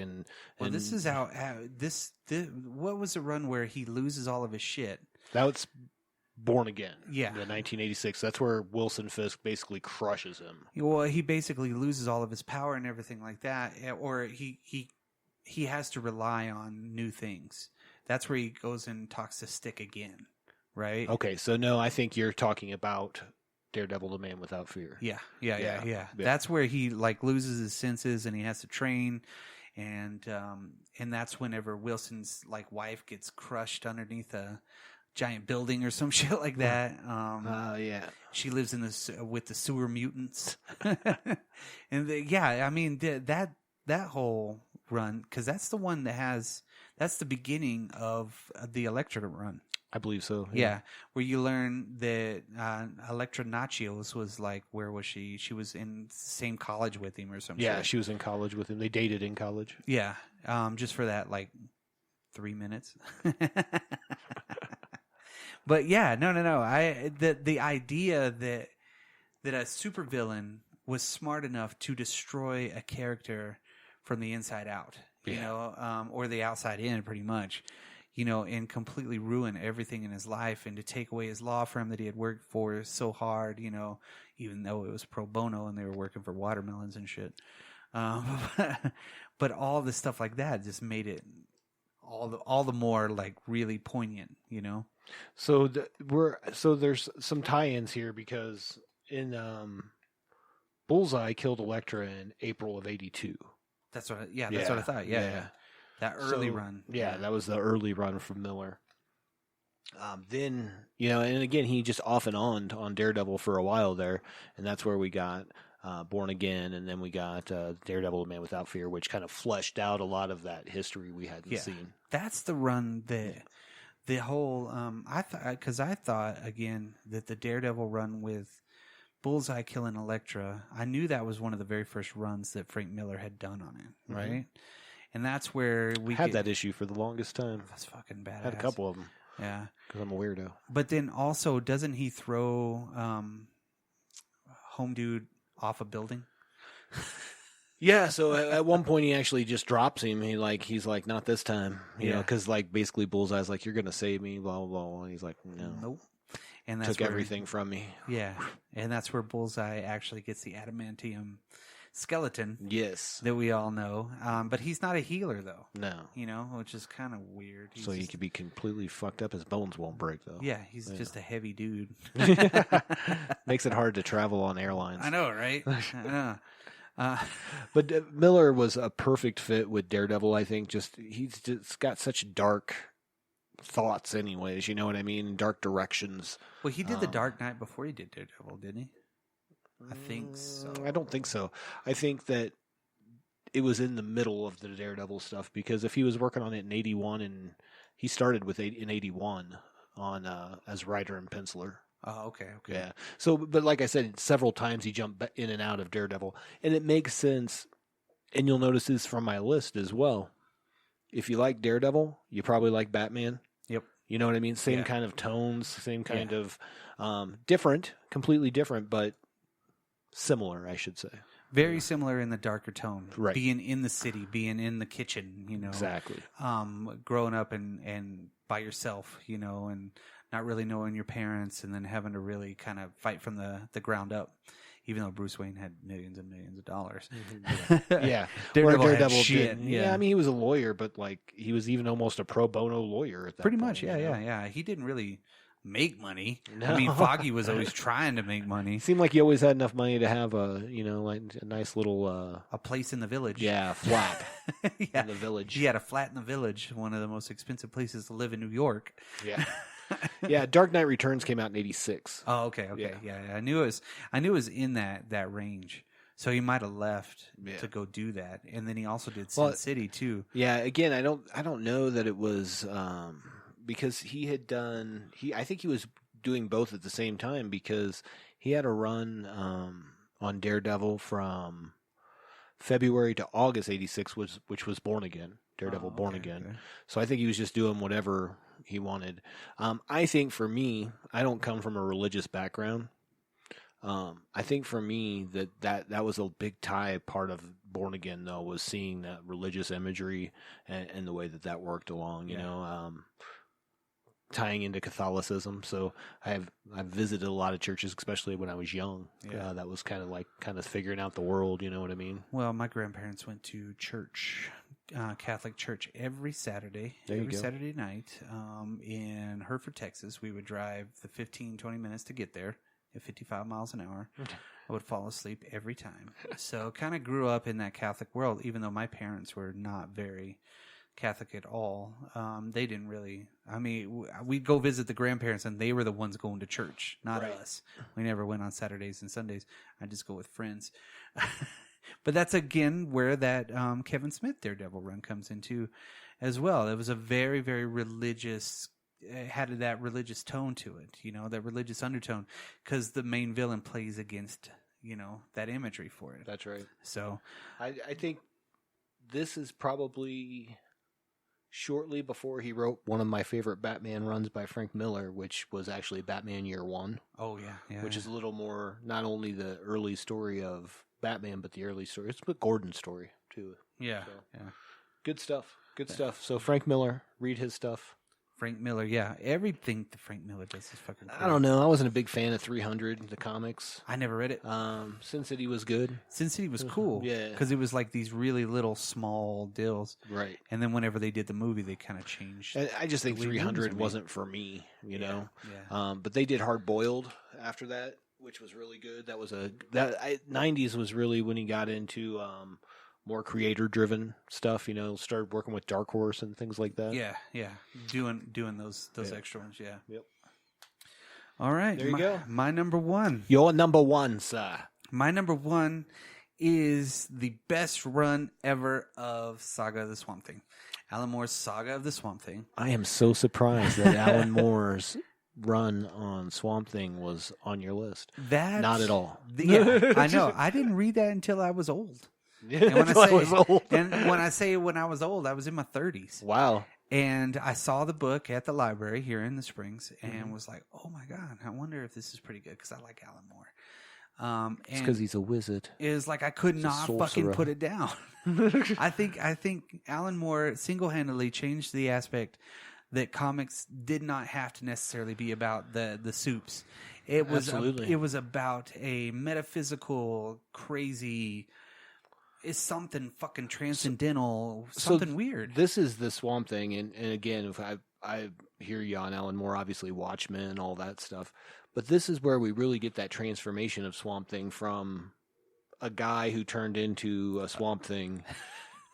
Well, this is how this what was the run where he loses all of his shit? That's Born Again. Yeah. The 1986. That's where Wilson Fisk basically crushes him. Well, he basically loses all of his power and everything like that, or he has to rely on new things. That's where he goes and talks to Stick again, right? Okay, so no, I think you're talking about Daredevil, the Man Without Fear. Yeah. That's where he like loses his senses and he has to train, and that's whenever Wilson's like wife gets crushed underneath a giant building or some shit like that. Yeah. She lives in this with the sewer mutants, and I mean that whole run, because that's the one that's the beginning of the Elektra run. I believe so. Yeah, where you learn that Elektra Nachios was like, where was she? She was in the same college with him or something. Yeah, she was in college with him. They dated in college. Yeah, just for that like 3 minutes. But yeah, no. The idea that a supervillain was smart enough to destroy a character from the inside out, you know, or the outside in, pretty much. You know, and completely ruin everything in his life, and to take away his law firm that he had worked for so hard, you know, even though it was pro bono and they were working for watermelons and shit. But all the stuff like that just made it all the more like really poignant, you know. So there's some tie-ins here, because in Bullseye killed Elektra in April of '82. That's what I thought. Yeah. That early run. Yeah, that was the early run from Miller. Then, you know, and again, he just off and on Daredevil for a while there, and that's where we got Born Again, and then we got Daredevil, the Man Without Fear, which kind of fleshed out a lot of that history we hadn't seen. That's the run that the whole I thought again that the Daredevil run with Bullseye killing Elektra, I knew that was one of the very first runs that Frank Miller had done on it, right? Mm-hmm. And that's where we had that issue for the longest time. That's fucking badass. Had a couple of them. Yeah. Because I'm a weirdo. But then also, doesn't he throw Home Dude off a building? Yeah, so at one point he actually just drops him. He's like, not this time. You know, because like basically Bullseye's like, you're going to save me, blah, blah, blah. And he's like, no. Nope. And that's took everything from me. Yeah. And that's where Bullseye actually gets the adamantium skeleton. Yes. That we all know. But he's not a healer, though. No. You know, which is kind of weird. So he could be completely fucked up. His bones won't break, though. Yeah, he's just a heavy dude. Makes it hard to travel on airlines. I know, right? I know. But Miller was a perfect fit with Daredevil, I think. He's just got such dark thoughts anyways, you know what I mean? Dark directions. Well, he did the Dark Knight before he did Daredevil, didn't he? I think so. I don't think so. I think that it was in the middle of the Daredevil stuff, because if he was working on it in 81, and he started in 81 on as writer and penciler. Oh, okay. Yeah. So, but like I said, several times he jumped in and out of Daredevil, and it makes sense. And you'll notice this from my list as well. If you like Daredevil, you probably like Batman. Yep. You know what I mean? Same kind of tones, same kind of different, completely different, but similar, I should say. Very similar in the darker tone. Right. Being in the city, being in the kitchen, you know. Exactly. Growing up and by yourself, you know, and not really knowing your parents, and then having to really kind of fight from the ground up. Even though Bruce Wayne had millions and millions of dollars. Yeah. Daredevil shit. Yeah, I mean, he was a lawyer, but like he was even almost a pro bono lawyer at that Pretty point, much, yeah. He didn't really make money. No. I mean, Foggy was always trying to make money. It seemed like he always had enough money to have a nice little a place in the village. Yeah, flat in the village. He had a flat in the village, one of the most expensive places to live in New York. Yeah. Yeah, Dark Knight Returns came out in '86. Oh, okay. Yeah. I knew it was in that range. So he might have left to go do that, and then he also did Sin City too. Yeah, again, I don't know that it was because he had done I think he was doing both at the same time, because he had a run on Daredevil from February to August '86, which was Born Again. Daredevil Oh, Born okay, Again. okay. So I think he was just doing whatever he wanted. I think for me, I don't come from a religious background. I think for me that was a big part of Born Again, though, was seeing that religious imagery and the way that worked along, tying into Catholicism. So I've visited a lot of churches, especially when I was young. Yeah. That was kind of figuring out the world. You know what I mean? Well, my grandparents went to church, Catholic church, every Saturday, There you every go. Saturday night in Hereford, Texas. We would drive the 15, 20 minutes to get there at 55 miles an hour. I would fall asleep every time. So kind of grew up in that Catholic world, even though my parents were not very Catholic at all. They didn't really. I mean, we'd go visit the grandparents, and they were the ones going to church, not Right. us. We never went on Saturdays and Sundays. I just go with friends. But that's again where that Kevin Smith Daredevil run comes into, as well. It was a very, very religious. It had that religious tone to it, that religious undertone, because the main villain plays against, that imagery for it. That's right. So, I think this is probably shortly before he wrote one of my favorite Batman runs by Frank Miller, which was actually Batman Year One. oh yeah, Which is a little more not only the early story of Batman, but the early story. It's the Gordon story too. yeah, So. yeah. Good stuff. Good stuff. So Frank Miller, read his stuff. Frank Miller, yeah. Everything that Frank Miller does is fucking cool. I don't know. I wasn't a big fan of 300, the comics. I never read it. Sin City was good. Sin City was cool. Yeah. Because it was like these really little small deals. Right. And then whenever they did the movie, they kind of changed. I just think The way movies 300 are made. wasn't for me, you know. Yeah. But they did Hard Boiled after that, which was really good. That was 90s was really when he got into more creator driven stuff, started working with Dark Horse and things like that. Yeah, yeah. Doing those Yeah. extra ones, yeah. Yep. All right. There you go. My number one. Your number one, sir. My number one is the best run ever of Saga of the Swamp Thing. Alan Moore's Saga of the Swamp Thing. I am so surprised that Alan Moore's run on Swamp Thing was on your list. That Not at all. Yeah, I know. I didn't read that until I was old. And when I I say- was old. And when I say when I was old, I was in my 30s. Wow. And I saw the book at the library here in the Springs and was like, oh my God, I wonder if this is pretty good because I like Alan Moore. It's because he's a wizard. it was like I could He's a not sorcerer. fucking put it down. I think Alan Moore single-handedly changed the aspect that comics did not have to necessarily be about the soups. It was Absolutely. it was about a metaphysical, crazy. It's something fucking transcendental, something weird. This is the Swamp Thing, and again, if I hear you on Alan Moore, obviously Watchmen, all that stuff, but this is where we really get that transformation of Swamp Thing from a guy who turned into a Swamp Thing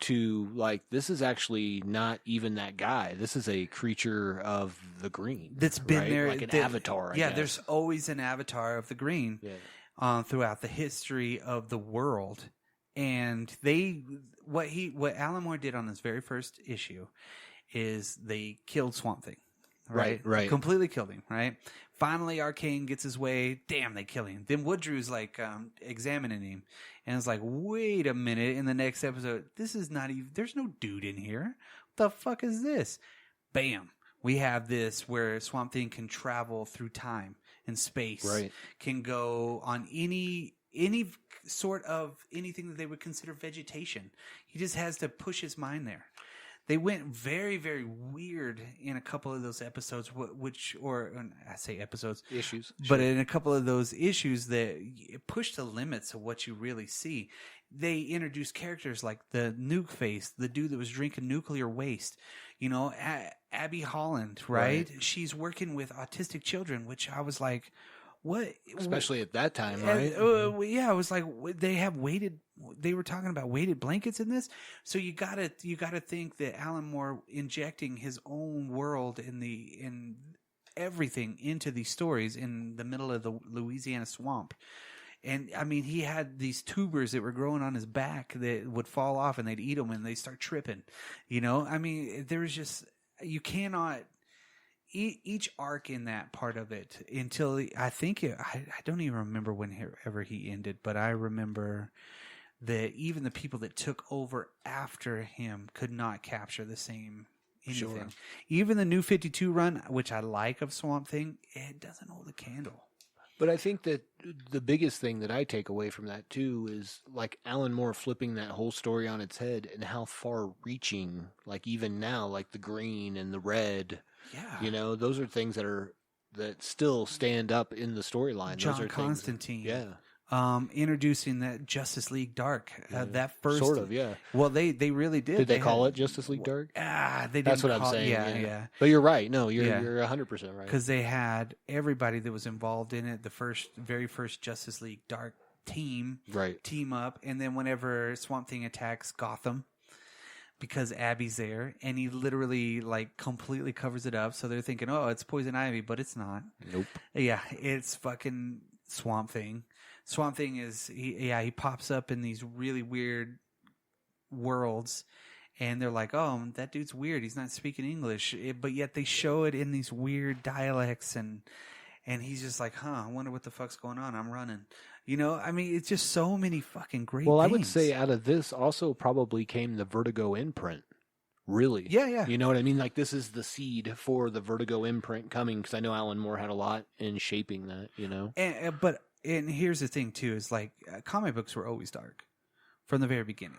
to like this is actually not even that guy. This is a creature of the green That's been right? there, like an that- avatar. I yeah, guess. there's always an avatar of the green throughout the history of the world. And what Alan Moore did on his very first issue is they killed Swamp Thing. Right. Completely killed him, right? Finally, Arcane gets his way. Damn, they kill him. Then Woodrew's like examining him. And it's like, wait a minute. In the next episode, this is not even, there's no dude in here. What the fuck is this? Bam. We have this where Swamp Thing can travel through time and space. Right. Can go on any sort of anything that they would consider vegetation. He just has to push his mind there. They went very, very weird in a couple of those episodes, I say episodes, issues, but in a couple of those issues that push the limits of what you really see. They introduced characters like the Nuke Face, the dude that was drinking nuclear waste. Abby Holland, right? She's working with autistic children, which I was like, what? especially at that time, right? Yeah, I was like, they were talking about weighted blankets in this. So you gotta think that Alan Moore injecting his own world in everything into these stories in the middle of the Louisiana swamp. And I mean, he had these tubers that were growing on his back that would fall off and they'd eat them and they start tripping. I mean, there was just, you cannot, each arc in that part of it until I don't even remember whenever he ended, but I remember even the people that took over after him could not capture the same anything. Sure. Even the New 52 run, which I like of Swamp Thing, it doesn't hold a candle. But I think that the biggest thing that I take away from that too is like Alan Moore flipping that whole story on its head and how far reaching, like even now, like the green and the red, Yeah. those are things that still stand up in the storyline. John Those are Constantine. things, Introducing that Justice League Dark. That first. sort of, yeah. Well, they really did. Did they call it Justice League Dark? They didn't. That's what I'm call, saying. Yeah. But you're right. No, you're Yeah. you're 100% right. Because they had everybody that was involved in it. The very first Justice League Dark team up, and then whenever Swamp Thing attacks Gotham, because Abby's there, and he literally like completely covers it up, so they're thinking, oh, it's Poison Ivy, but it's not. Nope. Yeah, it's fucking Swamp Thing. Swamp Thing he pops up in these really weird worlds, and they're like, oh, that dude's weird. He's not speaking English, but yet they show it in these weird dialects, and he's just like, I wonder what the fuck's going on. I'm running. I mean, it's just so many fucking great Well, things. I would say out of this also probably came the Vertigo imprint. Really? Yeah. You know what I mean? Like this is the seed for the Vertigo imprint coming because I know Alan Moore had a lot in shaping that, And here's the thing too: is like comic books were always dark from the very beginning.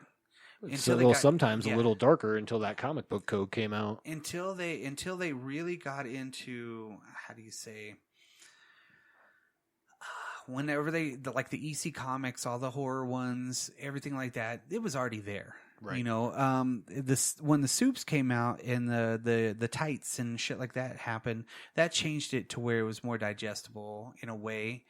Sometimes a little darker until that comic book code came out. Until they really got into, how do you say? Whenever like the EC comics, all the horror ones, everything like that, it was already there. Right. When the soups came out and the tights and shit like that happened, that changed it to where it was more digestible in a way.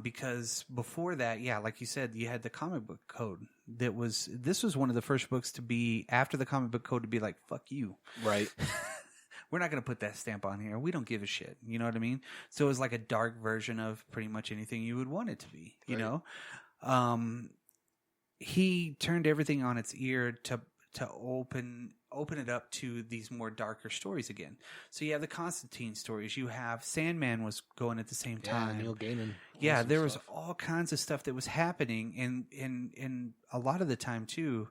Because before that, like you said, you had the comic book code. This was one of the first books to be after the comic book code to be like, fuck you. Right. We're not going to put that stamp on here. We don't give a shit. You know what I mean? So it was like a dark version of pretty much anything you would want it to be, you know? He turned everything on its ear to open it up to these more darker stories again. So you have the Constantine stories. You have Sandman was going at the same time. Neil Gaiman. Yeah, there was all kinds of stuff that was happening. And a lot of the time, too,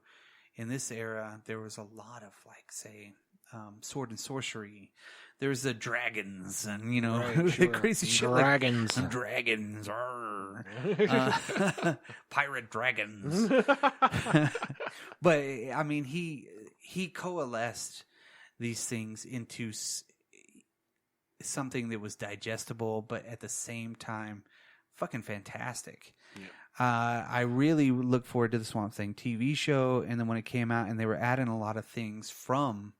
in this era, there was a lot of, like, say, sword and sorcery. There's the dragons and, crazy shit. Dragons. Like, dragons. Pirate dragons. But, I mean, he coalesced these things into something that was digestible, but at the same time, fucking fantastic. Yeah. I really look forward to the Swamp Thing TV show, and then when it came out and they were adding a lot of things from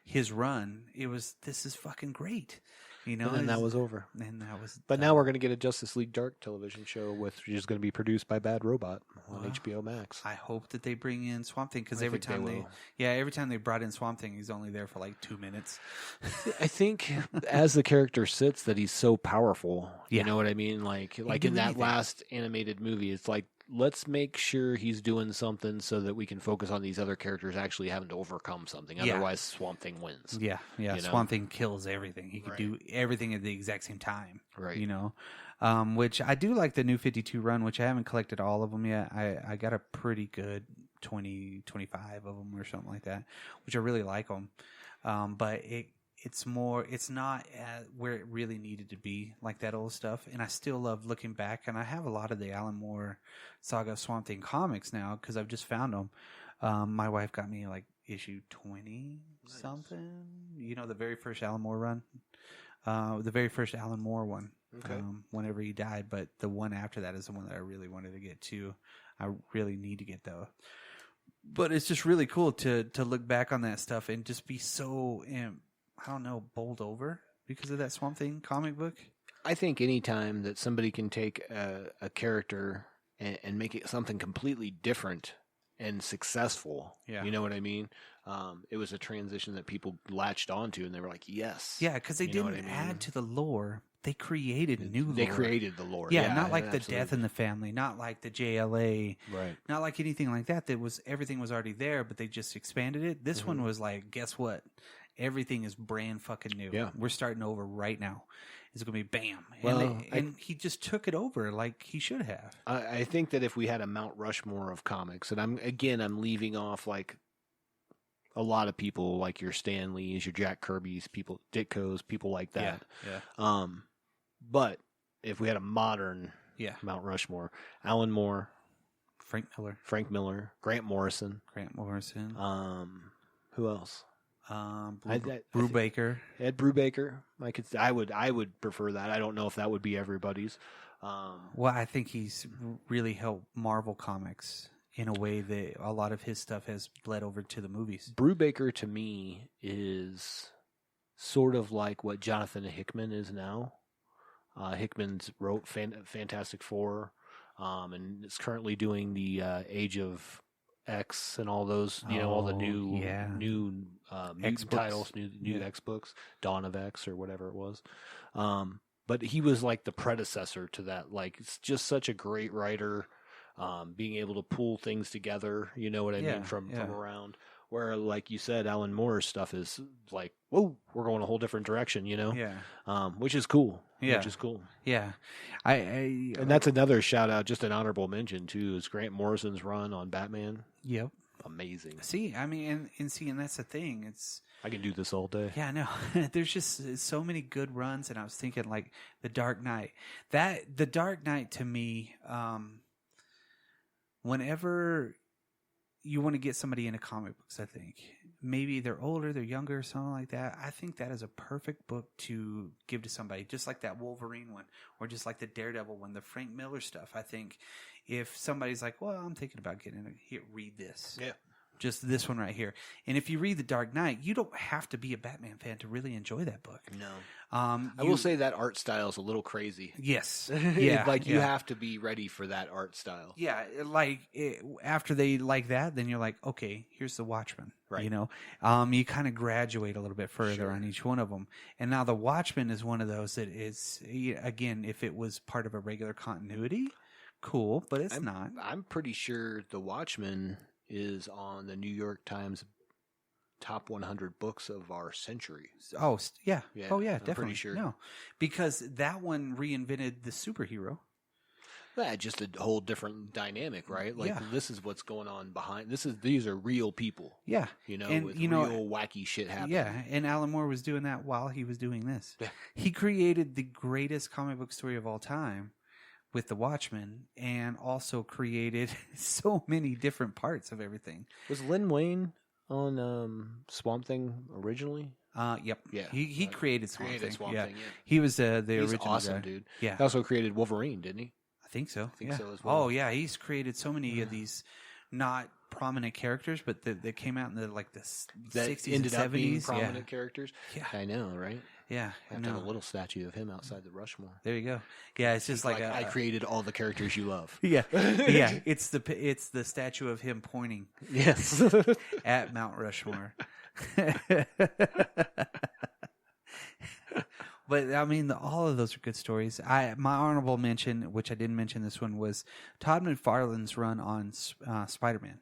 his run, this is fucking great. And then that was over. And that was. But now we're going to get a Justice League Dark television show, which is going to be produced by Bad Robot on HBO Max. I hope that they bring in Swamp Thing because every time they brought in Swamp Thing, he's only there for like 2 minutes. I think as the character sits, that he's so powerful. You know what I mean? Like in that last animated movie, it's like, let's make sure he's doing something so that we can focus on these other characters actually having to overcome something. Otherwise, Swamp Thing wins. Yeah. Swamp Thing kills everything. He can do everything at the exact same time. Right. Which I do like the New 52 run, which I haven't collected all of them yet. I got a pretty good 20, 25 of them or something like that, which I really like them. But it's not where it really needed to be, like that old stuff. And I still love looking back, and I have a lot of the Alan Moore Saga Swamp Thing comics now because I've just found them. My wife got me like issue 20 something. The very first Alan Moore run, the very first Alan Moore one. Okay. Whenever he died, but the one after that is the one that I really wanted to get to. I really need to get though. But it's just really cool to look back on that stuff and just be so I don't know, bowled over because of that Swamp Thing comic book. I think any time that somebody can take a character and make it something completely different and successful, you know what I mean? It was a transition that people latched onto, and they were like, yes. Yeah, because they didn't add to the lore. They created new lore. They created the lore. Yeah, not like the Death in the Family, not like the JLA, right? Not like anything like that. Everything was already there, but they just expanded it. This one was like, guess what? Everything is brand fucking new. Yeah. We're starting over right now. It's going to be bam. Well, And he just took it over like he should have. I think that if we had a Mount Rushmore of comics, and I'm leaving off like a lot of people, like your Stan Lees, your Jack Kirby's, people, Ditkos, people like that. Yeah. But if we had a modern Mount Rushmore, Alan Moore, Frank Miller, Grant Morrison. Who else? Brubaker. Ed Brubaker. I would prefer that. I don't know if that would be everybody's. Well, I think he's really helped Marvel Comics in a way that a lot of his stuff has bled over to the movies. Brubaker to me is sort of like what Jonathan Hickman is now. Hickman's wrote Fantastic Four, and is currently doing the Age of X and all those, all the new mutant titles, new X books, Dawn of X or whatever it was. But he was like the predecessor to that. Like, it's just such a great writer, being able to pull things together. You know what I mean from around. Where, like you said, Alan Moore's stuff is like, whoa, we're going a whole different direction. Which is cool. Yeah, and that's another shout out, just an honorable mention too, is Grant Morrison's run on Batman. Yep, amazing. See, I mean, and that's the thing. It's I can do this all day. Yeah, no, there's just so many good runs, and I was thinking like the Dark Knight. The Dark Knight to me, whenever you want to get somebody into comic books, I think maybe they're older, they're younger, something like that. I think that is a perfect book to give to somebody, just like that Wolverine one, or just like the Daredevil one, the Frank Miller stuff. I think if somebody's like, well, I'm thinking about getting it, here, read this. Yeah. Just this one right here. And if you read The Dark Knight, you don't have to be a Batman fan to really enjoy that book. No. I will say that art style is a little crazy. Yes. Yeah. You have to be ready for that art style. Yeah. After they like that, then you're like, okay, here's The Watchmen. Right. You kind of graduate a little bit further on each one of them. And now The Watchmen is one of those that is, again, if it was part of a regular continuity, cool, but it's not. I'm pretty sure The Watchmen is on the New York Times top 100 books of our century. Oh, yeah. Oh, yeah, definitely. Pretty sure. No, because that one reinvented the superhero. Yeah, just a whole different dynamic, right? This is what's going on behind. These are real people. Yeah, with real wacky shit happening. Yeah, and Alan Moore was doing that while he was doing this. Yeah. He created the greatest comic book story of all time with The Watchmen, and also created so many different parts of everything. Was Lin Wayne on Swamp Thing originally? Yep. Yeah. He created Swamp Thing. Yeah. He was the He's original awesome, guy. dude. Yeah. He also created Wolverine, didn't he? I think so. I think so as well. Oh yeah, he's created so many of these not prominent characters, but that came out in the 60s and 70s. Up being prominent characters. Yeah. I know, right? Yeah. I have to have a little statue of him outside the Rushmore. There you go. Yeah, it's just like I created all the characters you love. Yeah. Yeah. It's the statue of him pointing. Yes. At Mount Rushmore. But I mean, all of those are good stories. My honorable mention, which I didn't mention this one, was Todd McFarlane's run on Spider-Man.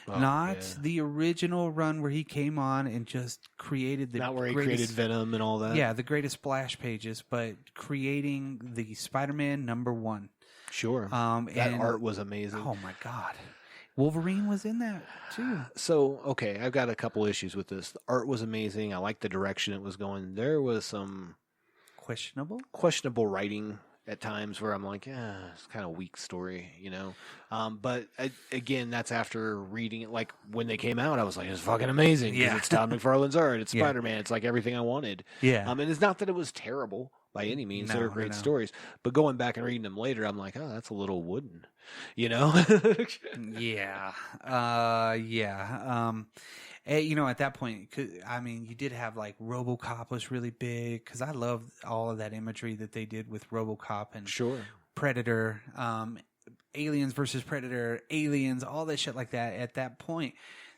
The original run where he came on and just created the not where he created Venom and all that. Yeah, the greatest splash pages, but creating the Spider-Man #1. Sure. That art was amazing. Oh my God. Wolverine was in that too. So, okay, I've got a couple issues with this. The art was amazing. I liked the direction it was going. There was some questionable writing at times where I'm like, it's kind of weak story, But again, that's after reading it. Like when they came out, I was like, it's fucking amazing. Yeah. It's Todd McFarlane's art. It's Spider-Man. It's like everything I wanted. Yeah. And it's not that it was terrible by any means. They're great stories. But going back and reading them later, I'm like, that's a little wooden, Yeah. At that point, you did have like RoboCop was really big because I love all of that imagery that they did with RoboCop and Predator, Aliens versus Predator, Aliens, all that shit like that. At that point,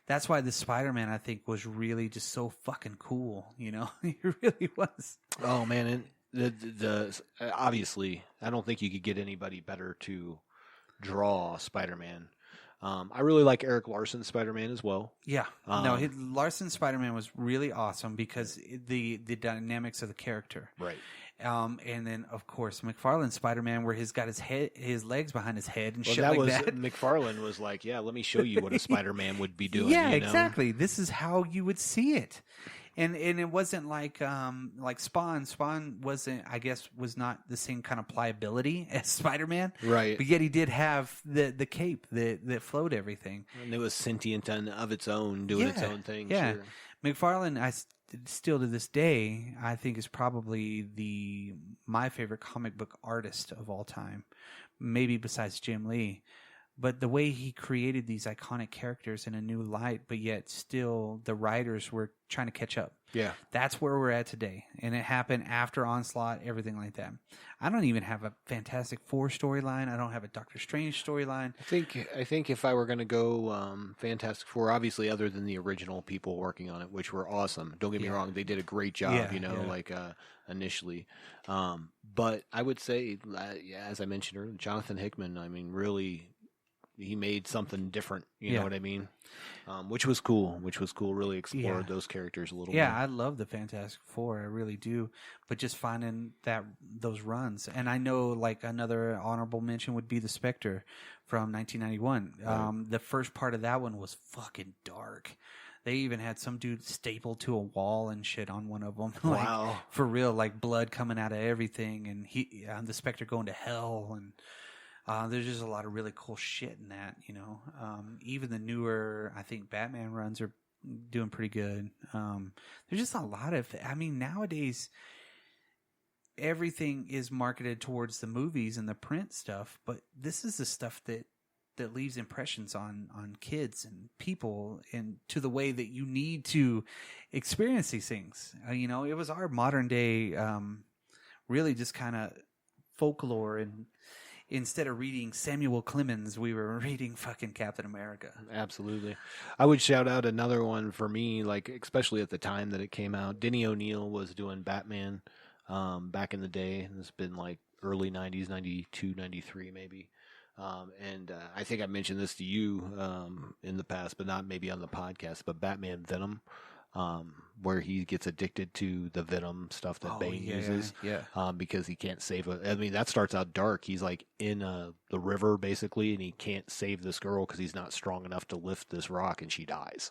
that's why the Spider-Man I think was really just so fucking cool. It really was. Oh man, and the obviously, I don't think you could get anybody better to draw Spider-Man. I really like Eric Larson's Spider-Man as well. Yeah, no, Larson's Spider-Man was really awesome because the dynamics of the character, Right. And then of course McFarlane's Spider-Man, where he's got his legs behind his head and Well, shit that like was that. McFarlane was like, yeah, let me show you what a Spider-Man would be doing. Yeah, you know? exactly. This is how you would see it. And it wasn't like Spawn. Spawn was not the same kind of pliability as Spider-Man. Right. But yet he did have the cape that flowed everything. And it was sentient and of its own, doing its own thing. Yeah. Sure. McFarlane, still to this day, I think is probably my favorite comic book artist of all time, maybe besides Jim Lee. But the way he created these iconic characters in a new light, but yet still the writers were trying to catch up. Yeah. That's where we're at today. And it happened after Onslaught, everything like that. I don't even have a Fantastic Four storyline. I don't have a Doctor Strange storyline. I think if I were going to go Fantastic Four, obviously other than the original people working on it, which were awesome. Don't get me wrong. They did a great job, initially. But I would say, as I mentioned earlier, Jonathan Hickman, I mean, really... he made something different, you know what I mean? Which was cool. Really explored those characters a little bit. Yeah, I love the Fantastic Four. I really do. But just finding those runs. And I know like another honorable mention would be the Spectre from 1991. Right. The first part of that one was fucking dark. They even had some dude stapled to a wall and shit on one of them. Like, wow. For real, like blood coming out of everything. And the Spectre going to hell and... there's just a lot of really cool shit in that, you know. Even the newer, I think, Batman runs are doing pretty good. There's just a lot of, nowadays, everything is marketed towards the movies and the print stuff, but this is the stuff that leaves impressions on kids and people and to the way that you need to experience these things. It was our modern day, really just kind of folklore, and instead of reading Samuel Clemens, we were reading fucking Captain America. Absolutely. I would shout out another one for me, like especially at the time that it came out. Denny O'Neil was doing Batman back in the day. It's been like early 90s, 92, 93 maybe. And I think I mentioned this to you in the past, but not maybe on the podcast, but Batman Venom. Where he gets addicted to the venom stuff that Bane uses, because he can't save that starts out dark. He's like in the river basically, and he can't save this girl because he's not strong enough to lift this rock, and she dies.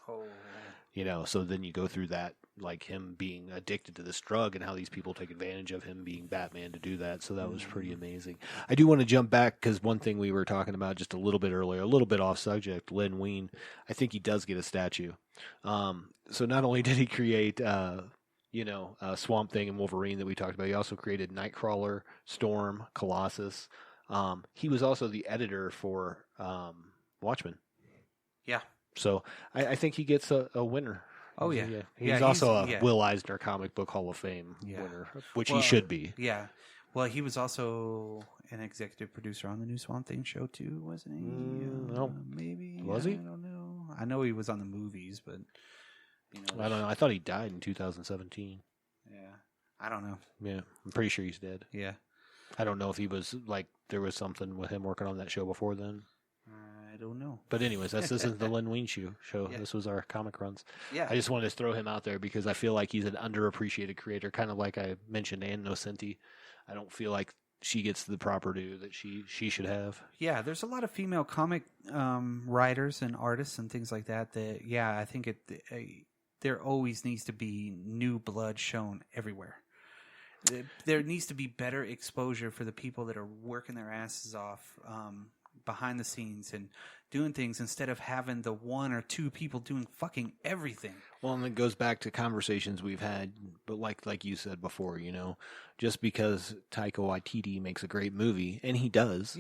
So then you go through that, like him being addicted to this drug and how these people take advantage of him being Batman to do that. So that was pretty amazing. I do want to jump back because one thing we were talking about just a little bit earlier, a little bit off subject, Len Wein, I think he does get a statue. So not only did he create, Swamp Thing and Wolverine that we talked about, he also created Nightcrawler, Storm, Colossus. He was also the editor for Watchmen. Yeah. So I think he gets a winner. Oh, yeah. He's also a Will Eisner Comic Book Hall of Fame winner, which he should be. Yeah. Well, he was also an executive producer on the new Swamp Thing show, too, wasn't he? No. Maybe. Was he? I don't know. I know he was on the movies, but... I don't know. I thought he died in 2017. Yeah. I don't know. Yeah. I'm pretty sure he's dead. Yeah. I don't know if he was, there was something with him working on that show before then. I don't know. But anyways, this isn't the Len Wein show. Yeah. This was our comic runs. Yeah. I just wanted to throw him out there because I feel like he's an underappreciated creator, kind of like I mentioned Ann Nocenti. I don't feel like she gets the proper due that she should have. Yeah, there's a lot of female comic writers and artists and things like that. I think there always needs to be new blood shown everywhere. There needs to be better exposure for the people that are working their asses off behind the scenes and doing things instead of having the one or two people doing fucking everything. Well, and it goes back to conversations we've had, but like you said before, just because Taika Waititi makes a great movie, and he does,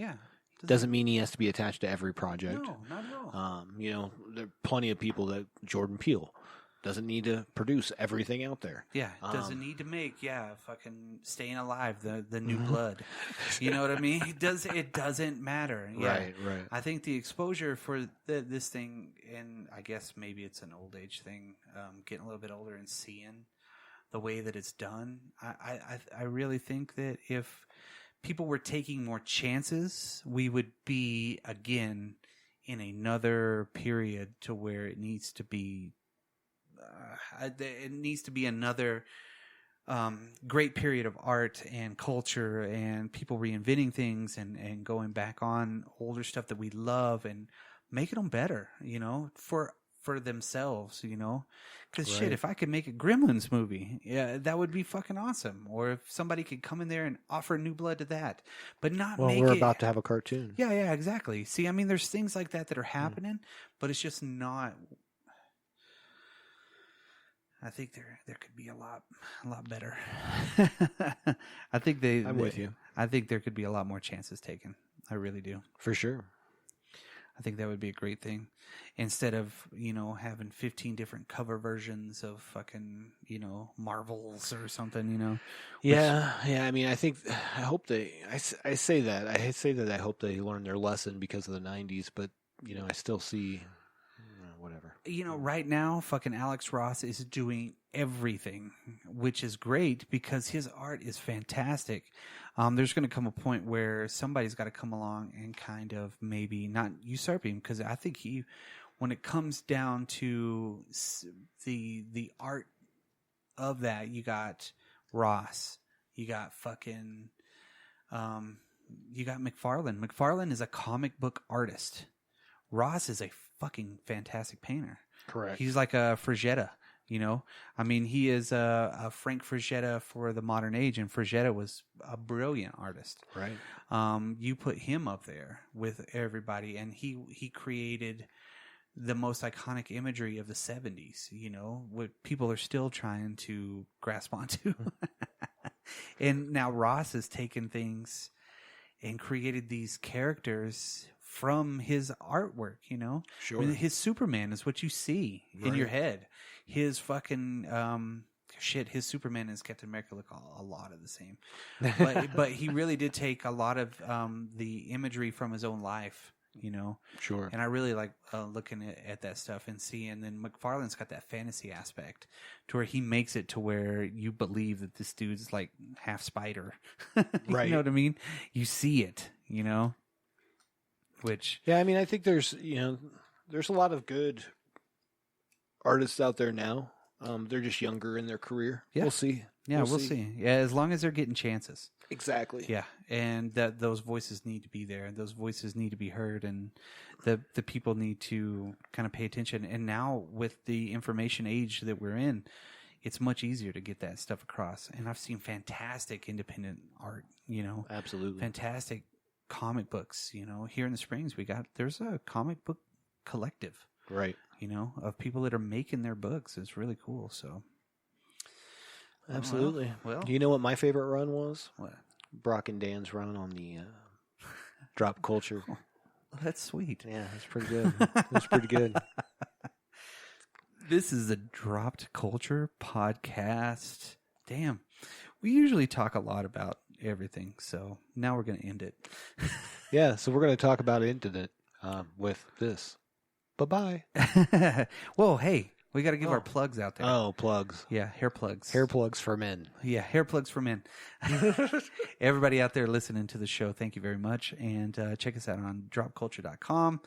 doesn't mean he has to be attached to every project. No, not at all. There are plenty of people that Jordan Peele doesn't need to produce everything out there. Yeah, doesn't need to make fucking Staying Alive, the new blood. You know what I mean? It doesn't matter. Yeah. Right. I think the exposure for this thing, and I guess maybe it's an old age thing, getting a little bit older and seeing the way that it's done. I really think that if people were taking more chances, we would be again in another period to where it needs to be. It needs to be another great period of art and culture and people reinventing things and going back on older stuff that we love and making them better, for themselves, because shit, if I could make a Gremlins movie, yeah, that would be fucking awesome. Or if somebody could come in there and offer new blood to that, but not Well, make we're it. about to have a cartoon. Yeah, exactly. See, I mean, there's things like that are happening, but it's just not. I think there could be a lot better. I think I'm with you. I think there could be a lot more chances taken. I really do. For sure. I think that would be a great thing. Instead of, having 15 different cover versions of fucking, Marvels or something, Yeah. I mean, I hope I say that. I hope they learn their lesson because of the 90s, but, I still see whatever. Right now, fucking Alex Ross is doing everything, which is great because his art is fantastic. There's going to come a point where somebody's got to come along and kind of maybe not usurp him, because I think when it comes down to the art of that, you got Ross, you got fucking, you got McFarlane. McFarlane is a comic book artist. Ross is a fucking fantastic painter. Correct. He's like a Frazetta, I mean, he is a Frank Frazetta for the modern age, and Frazetta was a brilliant artist. Right. You put him up there with everybody, and he created the most iconic imagery of the 70s, what people are still trying to grasp onto. And now Ross has taken things and created these characters from his artwork, Sure. I mean, his Superman is what you see in your head. His fucking his Superman and his Captain America look a lot of the same. But he really did take a lot of the imagery from his own life, Sure. And I really like looking at that stuff and seeing. And then McFarlane's got that fantasy aspect to where he makes it to where you believe that this dude's like half spider. Right. You know what I mean? You see it, Which, yeah, I mean, I think there's a lot of good artists out there now. They're just younger in their career. Yeah. We'll see. yeah, we'll see. Yeah, as long as they're getting chances. Exactly. Yeah, and that those voices need to be there, and those voices need to be heard, and the people need to kind of pay attention. And now with the information age that we're in, it's much easier to get that stuff across. And I've seen fantastic independent art, Absolutely. fantastic comic books. Here in the Springs, there's a comic book collective, Right. of people that are making their books. It's really cool. So, Absolutely. Well, Do you know what my favorite run was? what? Brock and Dan's run on the Drop Culture. Well, that's sweet. Yeah, that's pretty good. That's pretty good. This is the Dropped Culture podcast. Damn. We usually talk a lot about everything, so now we're going to end it. Yeah, so we're going to talk about internet with this. Bye-bye. Whoa, hey, we got to give Oh. our plugs out there. Oh, plugs. Yeah, hair plugs. Hair plugs for men. Yeah, hair plugs for men. Everybody out there listening to the show, thank you very much. And check us out on dropculture.com.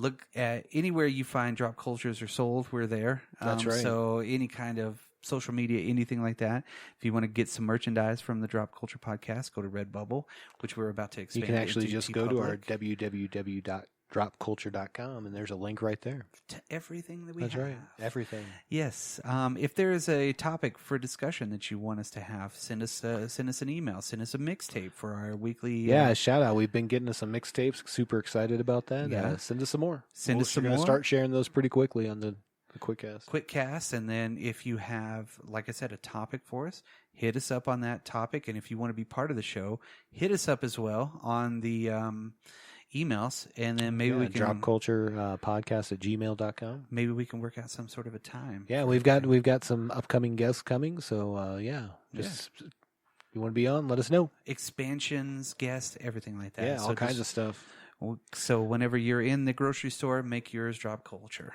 Look at anywhere you find Drop Cultures are sold, we're there. That's right. So any kind of social media, anything like that. If you want to get some merchandise from the Drop Culture podcast, go to Redbubble, which we're about to expand. You can actually into just go to our TeePublic. www.dropculture.com, and there's a link right there. To everything that we That's have. right. Everything. Yes. If there is a topic for discussion that you want us to have, send us an email. Send us a mixtape for our weekly. Yeah, shout out. We've been getting us some mixtapes. Super excited about that. Yeah. Send us some more. Send us some We're gonna more. start sharing those pretty quickly on the Quickcast. Quick cast, and then if you have, like I said, a topic for us, hit us up on that topic. And if you want to be part of the show, hit us up as well on the emails, and then maybe we can dropculturepodcast@gmail.com. maybe we can work out some sort of a time. Yeah, we've got some upcoming guests coming, so just if you want to be on, let us know. Expansions, guests, everything like that. Yeah, So all kinds just- of stuff. So whenever you're in the grocery store, make yours Drop Culture.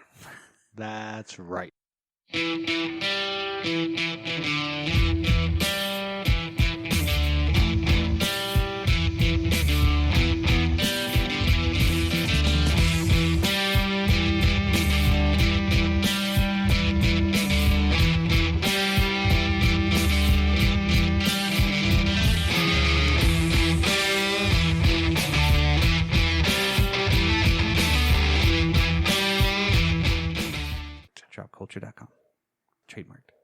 That's right. Stitcher.com. Trademarked.